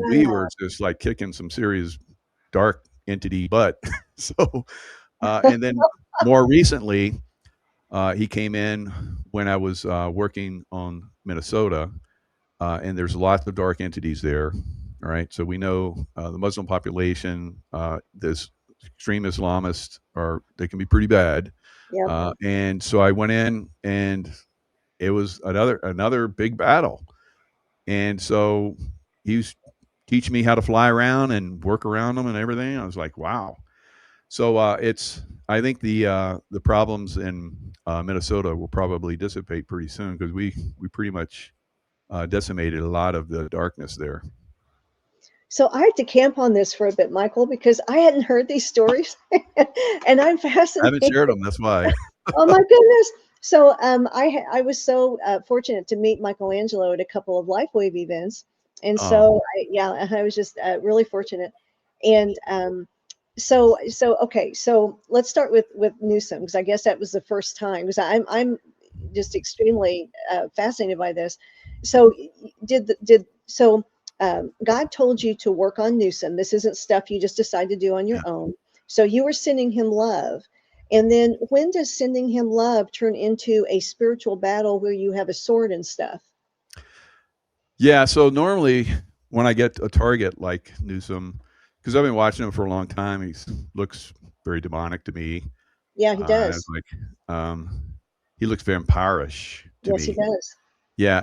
we Wow. were just like kicking some serious dark entity butt. So and then more recently, he came in when I was working on Minnesota, and there's lots of dark entities there. All right, so we know the Muslim population, this extreme Islamists they can be pretty bad, Yep. and so I went in, and it was another big battle, and so he was teaching me how to fly around and work around them and everything. I was like, wow. So I think the problems in Minnesota will probably dissipate pretty soon because we pretty much decimated a lot of the darkness there. So I had to camp on this for a bit, Michael, because I hadn't heard these stories, and I'm I haven't fascinated. shared them. That's why. Oh my goodness! So I was so fortunate to meet Michelangelo at a couple of LifeWave events, and Oh, so I was just really fortunate. And so okay, so let's start with Newsom because I guess that was the first time because I'm just extremely fascinated by this. So God told you to work on Newsom. This isn't stuff you just decide to do on your yeah. own. So you were sending him love. And then when does sending him love turn into a spiritual battle where you have a sword and stuff? Yeah. So normally when I get a target like Newsom, because I've been watching him for a long time, he looks very demonic to me. Yeah, he I was does. like, he looks vampirish. to Yes, he me. does. Yeah,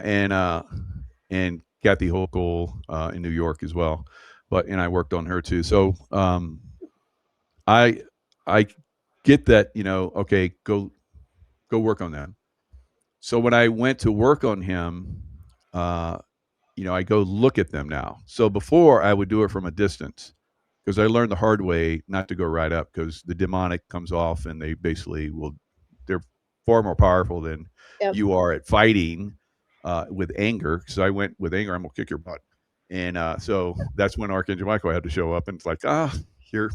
and Kathy Hochul in New York as well. And I worked on her too. So I I get that, okay, go work on that. So when I went to work on him, uh, I go look at them now. So before I would do it from a distance because I learned the hard way not to go right up because the demonic comes off and they basically they're far more powerful than Yep. you are at fighting with anger. Because I went with anger, I'm gonna kick your butt. And so that's when Archangel Michael had to show up and it's like, here,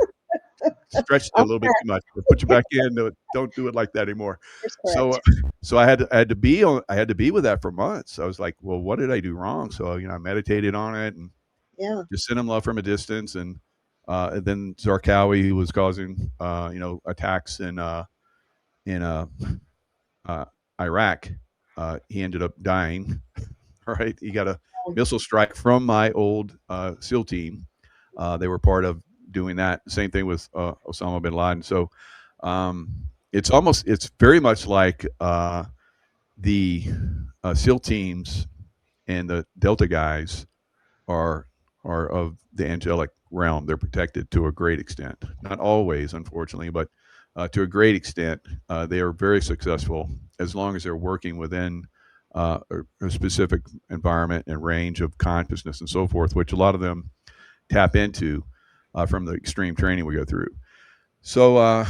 stretched it a Off little bit track. too much. We'll put you back in. No, don't do it like that anymore. That's So, correct. so I had to be with that for months. I was like, well, what did I do wrong? So I meditated on it and Yeah. just sent him love from a distance. And then Zarqawi, who was causing attacks in uh, Iraq, he ended up dying. Right, he got a missile strike from my old SEAL team. They were part of doing that. Same thing with Osama bin Laden. So it's very much like the SEAL teams and the Delta guys are of the angelic realm. They're protected to a great extent, not always, unfortunately, but to a great extent, they are very successful as long as they're working within a specific environment and range of consciousness and so forth, which a lot of them tap into from the extreme training we go through. So, I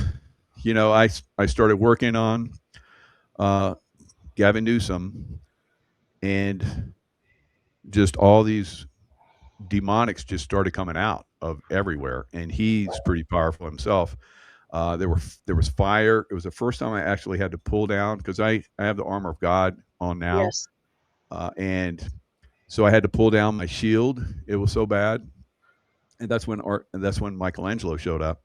started working on Gavin Newsom, and just all these demonics just started coming out of everywhere, and he's pretty powerful himself. There was fire. It was the first time I actually had to pull down because I have the armor of God on now, Yes. and so I had to pull down my shield. It was so bad, and that's when Michelangelo showed up,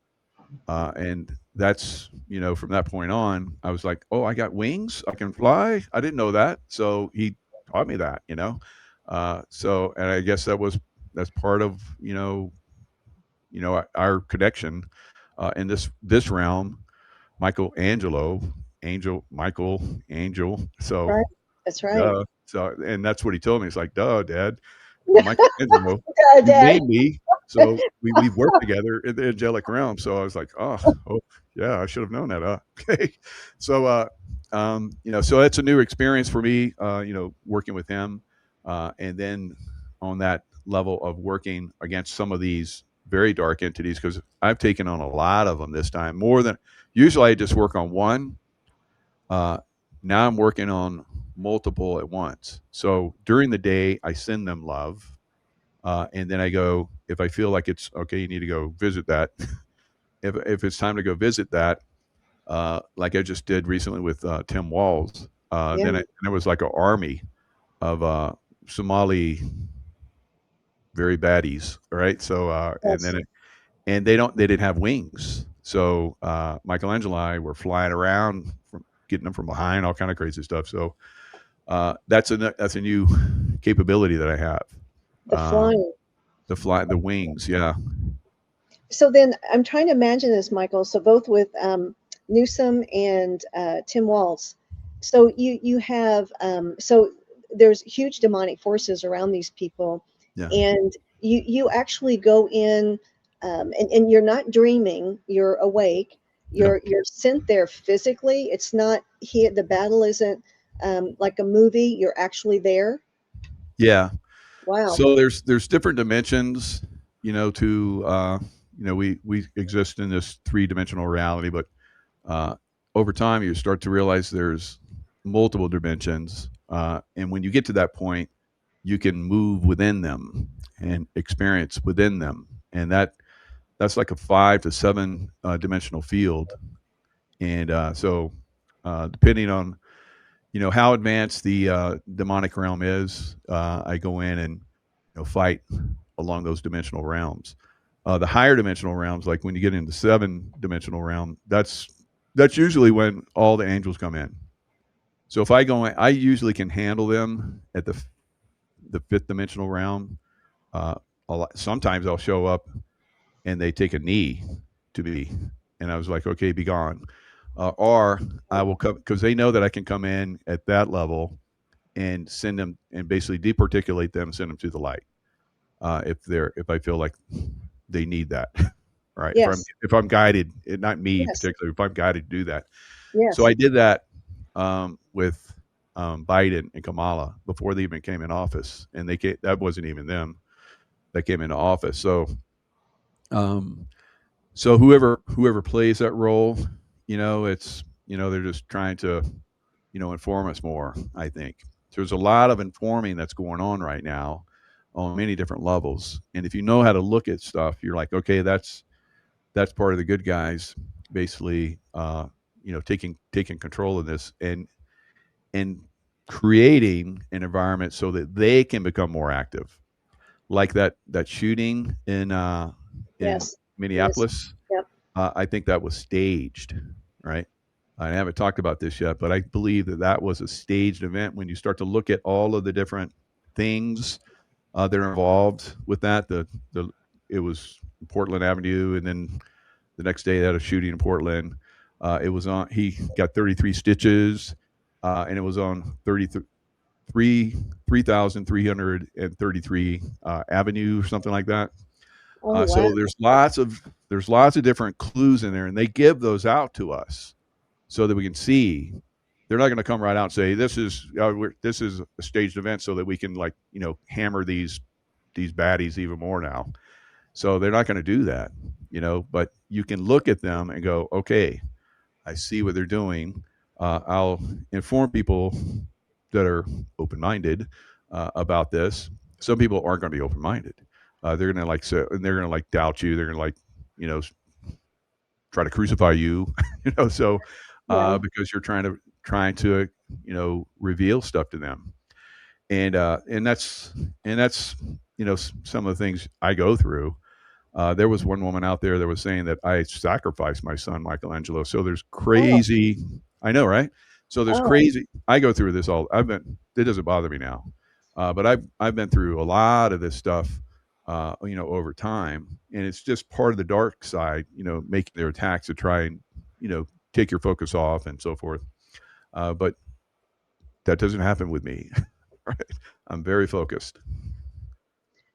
and that's from that point on, I was like, oh, I got wings, I can fly. I didn't know that, so he taught me that. So and I guess that's part of our connection in this realm. Michelangelo, Angel, Michael, Angel. So, Right. That's right. duh. So, and that's what he told me. It's like, duh, Dad. Michelangelo, you Dad. named me. So we've worked together in the angelic realm. So I was like, oh yeah, I should have known that. Okay. So, so it's a new experience for me, working with him. And then on that level of working against some of these very dark entities, because I've taken on a lot of them this time, more than usually I just work on one. Now I'm working on multiple at once. So during the day, I send them love. And then I go, if I feel like it's okay, you need to go visit that. If it's time to go visit that, like I just did recently with Tim Walls, Yeah. then it was like an army of Somali very baddies, right? So Yes. and they didn't have wings. So Michelangelo and I were flying around, getting them from behind, all kind of crazy stuff. So that's a new capability that I have. The flying. The wings, yeah. So then I'm trying to imagine this, Michael. So both with Newsom and Tim Walz. So you have so there's huge demonic forces around these people, Yeah. and you actually go in, and you're not dreaming. You're awake. Yep. You're sent there physically. It's not here. The battle isn't like a movie. You're actually there. Yeah. Wow. So there's different dimensions, to we exist in this three-dimensional reality, but over time you start to realize there's multiple dimensions, and when you get to that point, you can move within them and experience within them, and that's like a 5 to 7 dimensional field, and so depending on how advanced the demonic realm is, I go in and fight along those dimensional realms. The higher dimensional realms, like when you get into 7 dimensional realm, that's usually when all the angels come in. So if I go in, I usually can handle them at the 5th dimensional realm. Uh, Sometimes I'll show up and they take a knee to me, and I was like, okay, be gone. Or I will come because they know that I can come in at that level and send them and basically departiculate them, send them to the light. If I feel like they need that, right? Yes. If I'm guided, not me Yes. particularly, if I'm guided to do that. So Yes. I did that with Biden and Kamala before they even came in office, and that wasn't even them that came into office. Um, so whoever plays that role, it's they're just trying to inform us more. I think there's a lot of informing that's going on right now on many different levels, and if you know how to look at stuff, you're like, okay, that's part of the good guys, basically, taking control of this and creating an environment so that they can become more active, like that shooting in Yes. Yes. Minneapolis. Yep. I think that was staged, right? I haven't talked about this yet, but I believe that was a staged event. When you start to look at all of the different things that are involved with that, it was Portland Avenue, and then the next day they had a shooting in Portland. It was on. He got 33 stitches, and it was on 3,333 Avenue or something like that. Oh, wow. So there's lots of different clues in there, and they give those out to us so that we can see. They're not going to come right out and say this is a staged event so that we can hammer these baddies even more now. So they're not going to do that, but you can look at them and go, okay, I see what they're doing. I'll inform people that are open-minded about this. Some people aren't going to be open-minded. They're going to they're going to doubt you. They're going to you know, try to crucify you, So Yeah. because you're trying to reveal stuff to them, and that's some of the things I go through. There was one woman out there that was saying that I sacrificed my son Michelangelo. So there's Oh. crazy. I know, right? So there's Oh. crazy. I go through this all. It doesn't bother me now, but I've been through a lot of this stuff, over time, and it's just part of the dark side. Making their attacks to try and take your focus off and so forth. But that doesn't happen with me. Right? I'm very focused.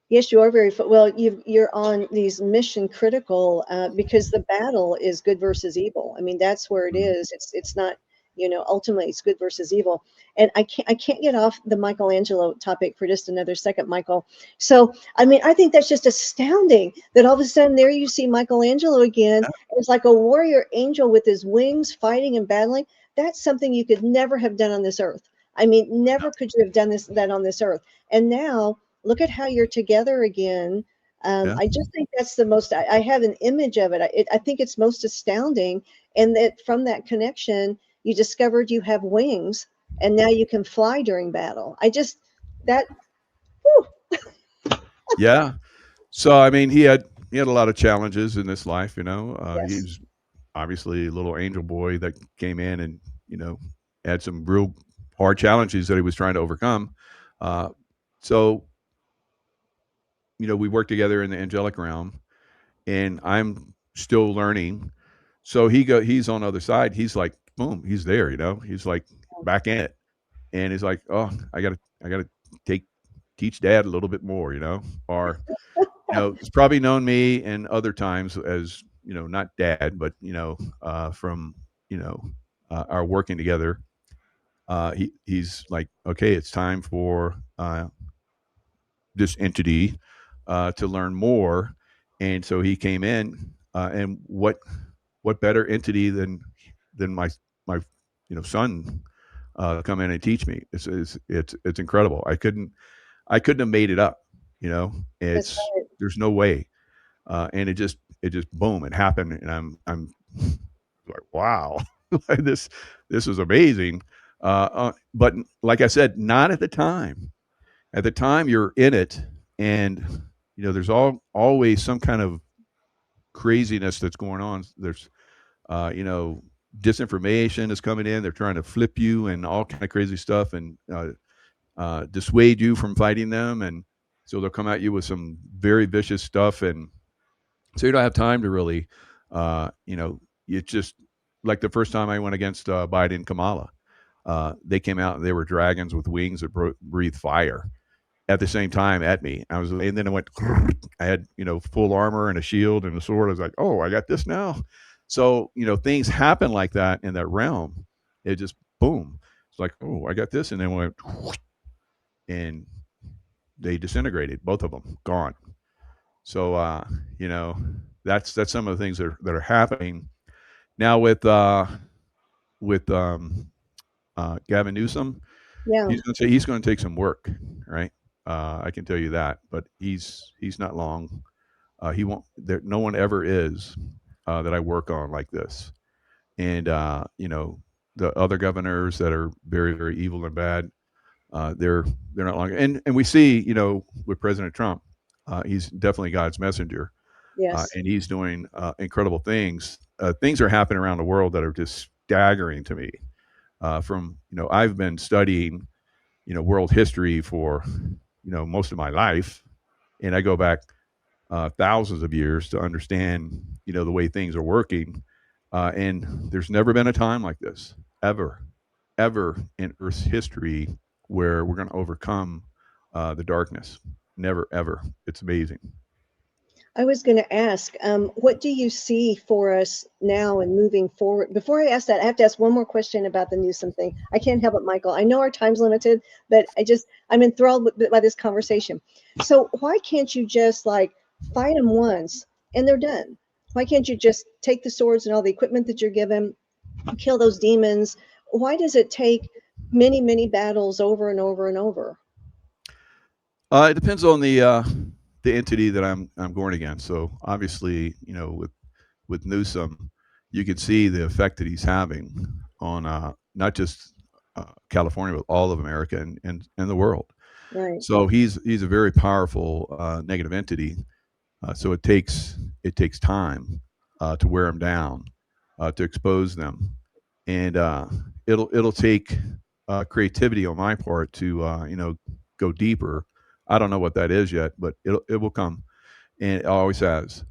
Yes, you are well. You're on these mission critical because the battle is good versus evil. I mean, that's where it Mhm. is. It's not, ultimately it's good versus evil. And I can't get off the Michelangelo topic for just another second, Michael. So I mean, I think that's just astounding that all of a sudden there you see Michelangelo again. It's like a warrior angel with his wings fighting and battling. That's something you could never have done on this earth. I mean, never could you have done that on this earth. And now look at how you're together again. Yeah. I just think that's the most, I have an image of it. I think it's most astounding. And that from that connection, you discovered you have wings and now you can fly during battle. That, whew, Yeah. So I mean, he had a lot of challenges in this life. yes. He's obviously a little angel boy that came in and had some real hard challenges that he was trying to overcome. Uh, so we work together in the angelic realm, and I'm still learning. So he's on the other side. He's like, boom, he's there. He's like back in it, and he's like, oh, I gotta take teach dad a little bit more. Or he's probably known me in other times as, not dad, but, from, our working together. He's like, okay, it's time for this entity to learn more. And so he came in, and what better entity than my son come in and teach me. It's incredible. I couldn't have made it up. That's It's right. there's no way. And it just boom, it happened, and I'm like, wow, this is amazing. But like I said, not at the time. At the time, you're in it, and there's always some kind of craziness that's going on. There's disinformation is coming in. They're trying to flip you and all kind of crazy stuff, and dissuade you from fighting them, and so they'll come at you with some very vicious stuff, and so you don't have time to really, it's just like the first time I went against Biden and Kamala. They came out and they were dragons with wings that breathed fire at the same time at me. And then it went. I had full armor and a shield and a sword. I was like, oh, I got this now. So things happen like that in that realm. It just boom. It's like, oh, I got this, and then went, and they disintegrated, both of them, gone. So that's some of the things that are happening now with Gavin Newsom. Yeah. He's going to take some work, right? I can tell you that, but he's not long. He won't. No one ever is that I work on like this, and the other governors that are very, very evil and bad. They're not long, and we see with President Trump, he's definitely God's messenger, Yes. and he's doing incredible things. Things are happening around the world that are just staggering to me. From I've been studying world history for most of my life, and I go back thousands of years to understand the way things are working, and there's never been a time like this ever in Earth's history where we're going to overcome the darkness. Never, ever. It's amazing. I was going to ask, what do you see for us now and moving forward? Before I ask that, I have to ask one more question about the Newsom thing. I can't help it, Michael. I know our time's limited, but I'm enthralled by this conversation. So why can't you just like fight them once and they're done? Why can't you just take the swords and all the equipment that you're given, kill those demons? Why does it take many, many battles over and over and over? It depends on the entity that I'm going against. So obviously, with Newsom, you can see the effect that he's having on not just California, but all of America and the world. Right. So he's a very powerful negative entity. So it takes time to wear them down, to expose them, and it'll take creativity on my part to go deeper. I don't know what that is yet, but it will come, and it always has.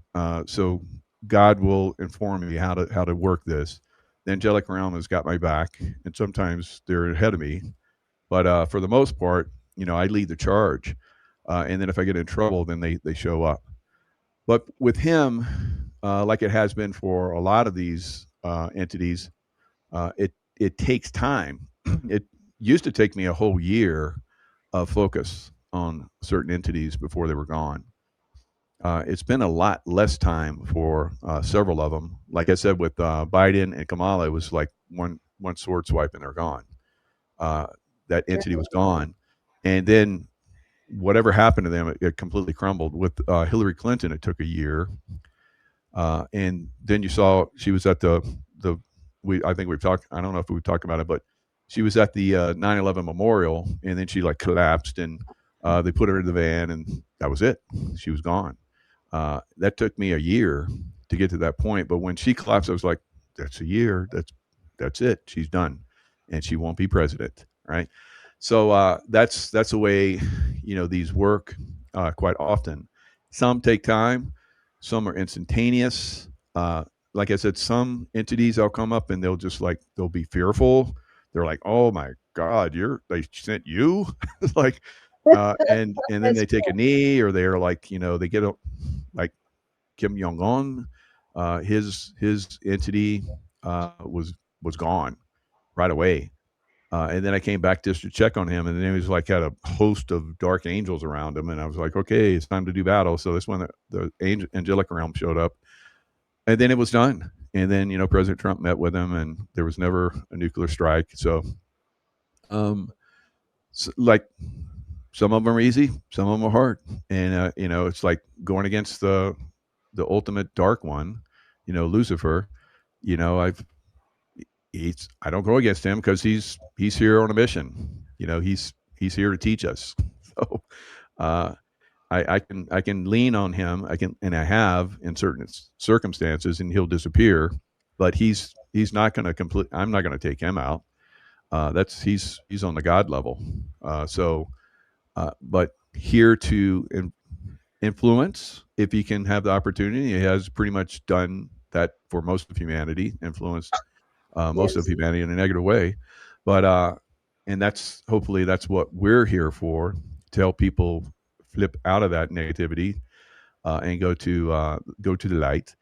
So God will inform me how to work this. The angelic realm has got my back, and sometimes they're ahead of me, but for the most part, I lead the charge, and then if I get in trouble, then they show up. But with him, like it has been for a lot of these entities, it takes time. It used to take me a whole year of focus on certain entities before they were gone. It's been a lot less time for several of them. Like I said, with Biden and Kamala, it was like one sword swipe and they're gone. That entity was gone, and then whatever happened to them, it completely crumbled. With Hillary Clinton, it took a year, and then you saw she was at the I think we've talked. I don't know if we've talked about it, but she was at the 9/11 memorial, and then she like collapsed, and they put her in the van, and that was it. She was gone. That took me a year to get to that point, but when she collapsed, I was like, "That's a year. That's it. She's done, and she won't be president." Right. So that's the way these work quite often. Some take time, some are instantaneous. Like I said, some entities will come up and they'll be fearful. They're like, "Oh my God, they sent you," like, and then they take a knee, or they're like, they get like Kim Jong Un, his entity was gone right away. And then I came back just to check on him, and then he was like had a host of dark angels around him, and I was like, okay, it's time to do battle. So that's when the angelic realm showed up, and then it was done. And then President Trump met with him, and there was never a nuclear strike. So like some of them are easy, some of them are hard, and it's like going against the ultimate dark one, Lucifer. I've I don't go against him because he's here on a mission. He's here to teach us. So uh, I can lean on him. I have in certain circumstances, and he'll disappear. But he's not going to complete. I'm not going to take him out. He's on the God level. But here to influence, if he can have the opportunity, he has pretty much done that for most of humanity. Influenced most of Yes. humanity in a negative way. But and that's hopefully that's what we're here for, to help people flip out of that negativity and go to the light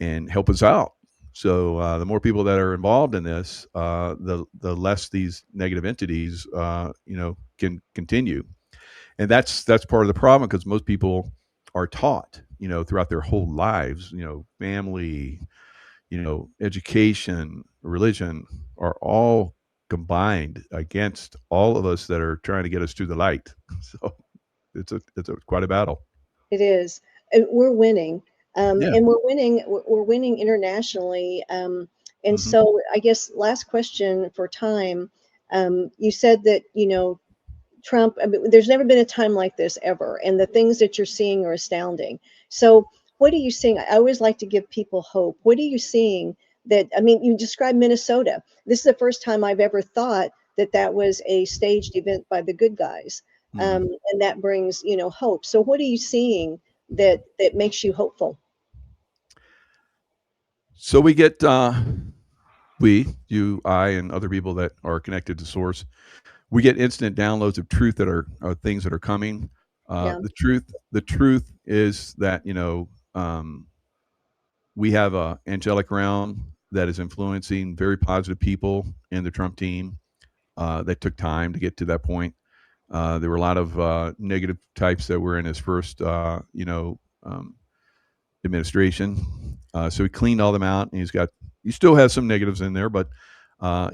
and help us out. So the more people that are involved in this, the less these negative entities, can continue. And that's part of the problem, because most people are taught, throughout their whole lives, family, education, religion, are all combined against all of us that are trying to get us to the light. So it's quite a battle. It is. And we're winning. Yeah. And we're winning internationally. And Hmm. so I guess last question for time. You said that, Trump, I mean, there's never been a time like this ever. And the things that you're seeing are astounding. So what are you seeing? I always like to give people hope. What are you seeing that, I mean, you described Minnesota. This is the first time I've ever thought that that was a staged event by the good guys. Hmm. And that brings, hope. So what are you seeing that makes you hopeful? So we get you, I, and other people that are connected to Source, we get instant downloads of truth that are things that are coming. Yeah. The truth is that we have a angelic realm that is influencing very positive people in the Trump team. That took time to get to that point. There were a lot of negative types that were in his first, administration. So he cleaned all them out, and he still has some negatives in there, but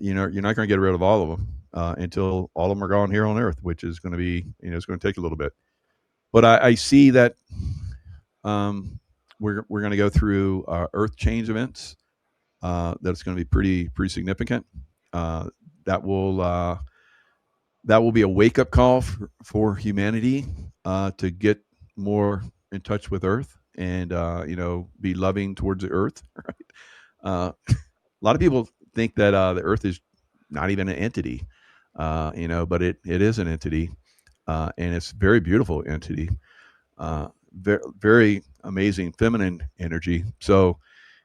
you're not going to get rid of all of them until all of them are gone here on Earth, which is going to be, it's going to take a little bit. But I see that um, we're going to go through Earth change events. That's going to be pretty significant. Uh, that will uh, that will be a wake up call for humanity to get more in touch with Earth, and be loving towards the Earth. Right? A lot of people think that the Earth is not even an entity, but it is an entity, and it's a very beautiful entity, very amazing feminine energy. So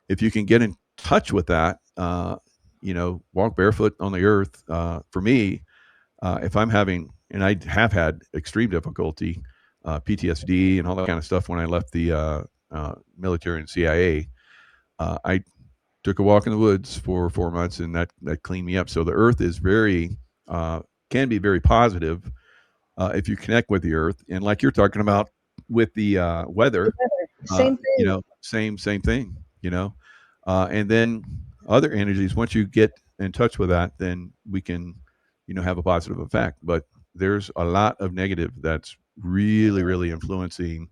if you can get in touch with that, walk barefoot on the Earth. For me, if I'm having, and I have had extreme difficulty, PTSD and all that kind of stuff when I left the military and CIA, I took a walk in the woods for 4 months, and that cleaned me up. So the Earth is uh, can be very positive if you connect with the Earth, and like you're talking about with the weather, Same thing. same thing, and then other energies. Once you get in touch with that, then we can, have a positive effect. But there's a lot of negative that's really influencing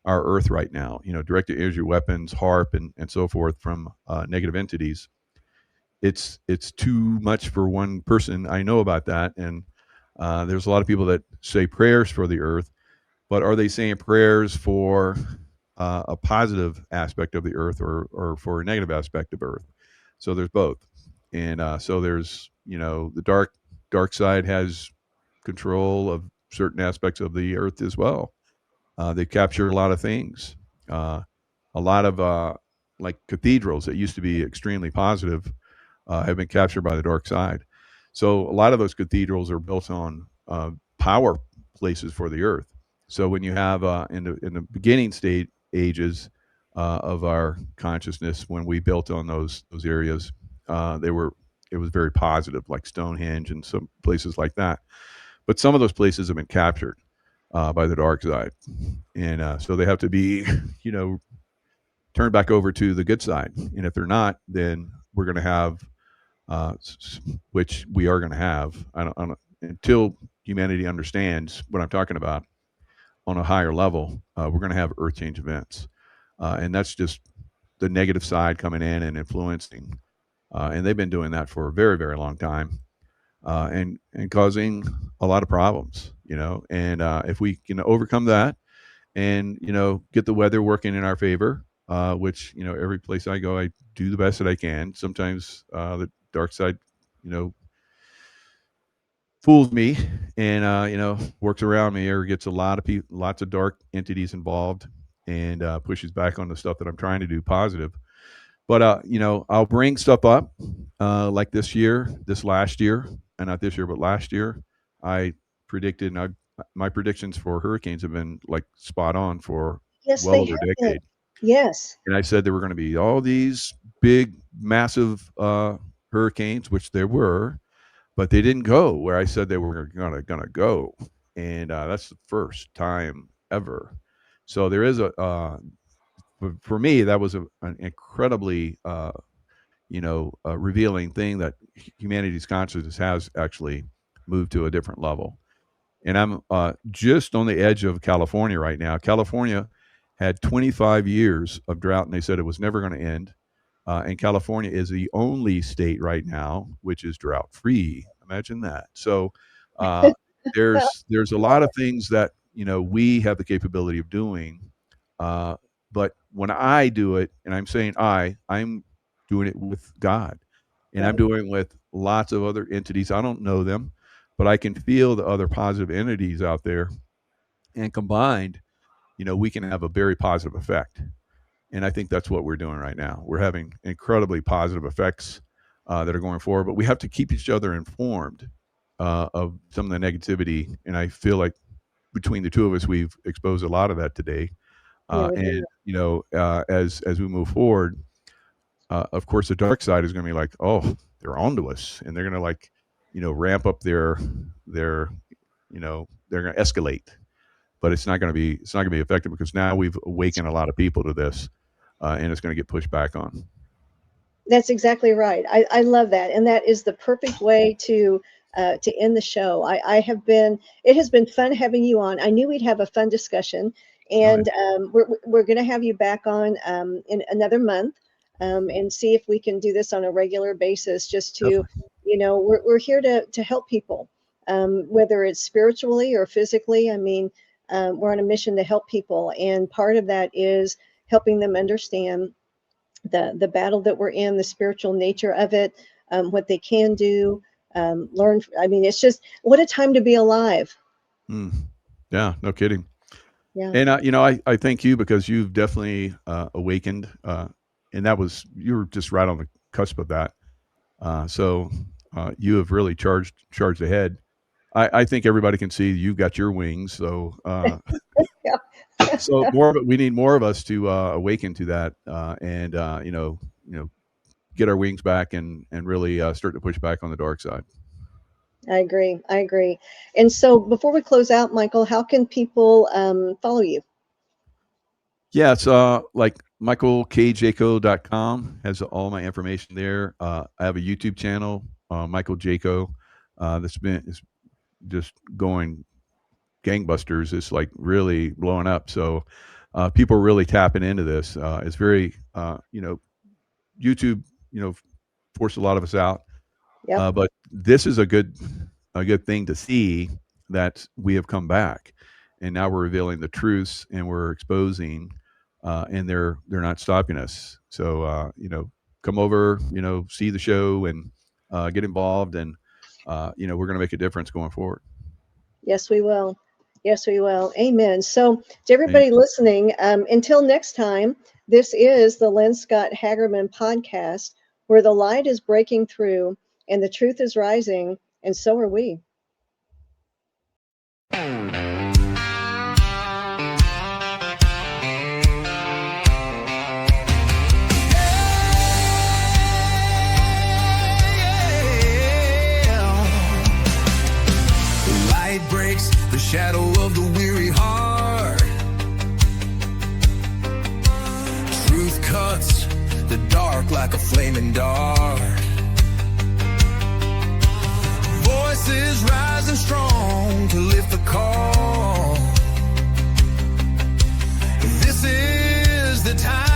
our Earth right now. Directed energy weapons, HARP, and so forth from negative entities. It's too much for one person. I know about that, and there's a lot of people that say prayers for the Earth, but are they saying prayers for a positive aspect of the Earth, or for a negative aspect of Earth? So there's both, and so there's, the dark side has control of certain aspects of the Earth as well. They capture a lot of things, a lot of like cathedrals that used to be extremely positive have been captured by the dark side. So a lot of those cathedrals are built on power places for the Earth. So when you have in the beginning state ages of our consciousness, when we built on those areas, they were it was very positive, like Stonehenge and some places like that. But some of those places have been captured by the dark side, and so they have to be, you know, turned back over to the good side. And if they're not, then we're going to have, which we are going to have, I don't, until humanity understands what I'm talking about on a higher level, we're going to have earth change events. And that's just the negative side coming in and influencing. And they've been doing that for a very long time, and causing a lot of problems, And if we can overcome that, and get the weather working in our favor, which every place I go, I do the best that I can. Sometimes the dark side, you know, fools me, and works around me, or gets a lot of people, lots of dark entities involved, and pushes back on the stuff that I'm trying to do positive. But I'll bring stuff up like this last year. not this year, but last year, I predicted, and my predictions for hurricanes have been like spot on for Yes, well they over a have been. decade. Yes. And I said there were going to be all these big, massive hurricanes, which there were, but they didn't go where I said they were gonna go, and that's the first time ever. So there is for me, that was an incredibly revealing thing that humanity's consciousness has actually moved to a different level. And I'm just on the edge of California right now. California had 25 years of drought, and they said it was never going to end. And California is the only state right now which is drought free. Imagine that. So there's a lot of things that we have the capability of doing. But when I do it, and I'm saying I'm doing it with God, and I'm doing it with lots of other entities. I don't know them, but I can feel the other positive entities out there, and combined, we can have a very positive effect. And I think that's what we're doing right now. We're having incredibly positive effects that are going forward, but we have to keep each other informed of some of the negativity. And I feel like between the two of us, we've exposed a lot of that today. Yeah, we And do. as we move forward, of course, the dark side is going to be like, oh, they're onto us, and they're going to ramp up they're going to escalate. But it's not going to be effective because now we've awakened a lot of people to this, and it's going to get pushed back on. That's exactly right. I love that, and that is the perfect way to end the show. It has been fun having you on. I knew we'd have a fun discussion, and we're going to have you back on in another month, and see if we can do this on a regular basis. Just to, we're here to help people, whether it's spiritually or physically. I mean, we're on a mission to help people, and part of that is helping them understand the battle that we're in, the spiritual nature of it, what they can do, learn. I mean, it's just, what a time to be alive. Yeah, no kidding. Yeah. And I thank you because you've definitely awakened, and you were just right on the cusp of that. So you have really charged ahead. I think everybody can see you've got your wings. So Yeah. so we need more of us to awaken to that, and get our wings back and really start to push back on the dark side. I agree. And so before we close out, Michael, how can people follow you? Yeah, it's like michaelkjaco.com has all my information there. I have a YouTube channel, Michael Jaco, it's just going gangbusters. It's like really blowing up. So people are really tapping into this. It's very, YouTube, forced a lot of us out. Yep. But this is a good thing to see that we have come back, and now we're revealing the truths, and we're exposing, and they're not stopping us. So come over, see the show, and get involved, and we're going to make a difference going forward. Yes, we will. Yes, we will. Amen. So to everybody listening, until next time, this is the Lynne Scott Haggerman podcast, where the light is breaking through and the truth is rising, and so are we. Light breaks the shadow of the weary heart. Truth cuts the dark like a flaming dart. Voices rising strong to lift the call. This is the time.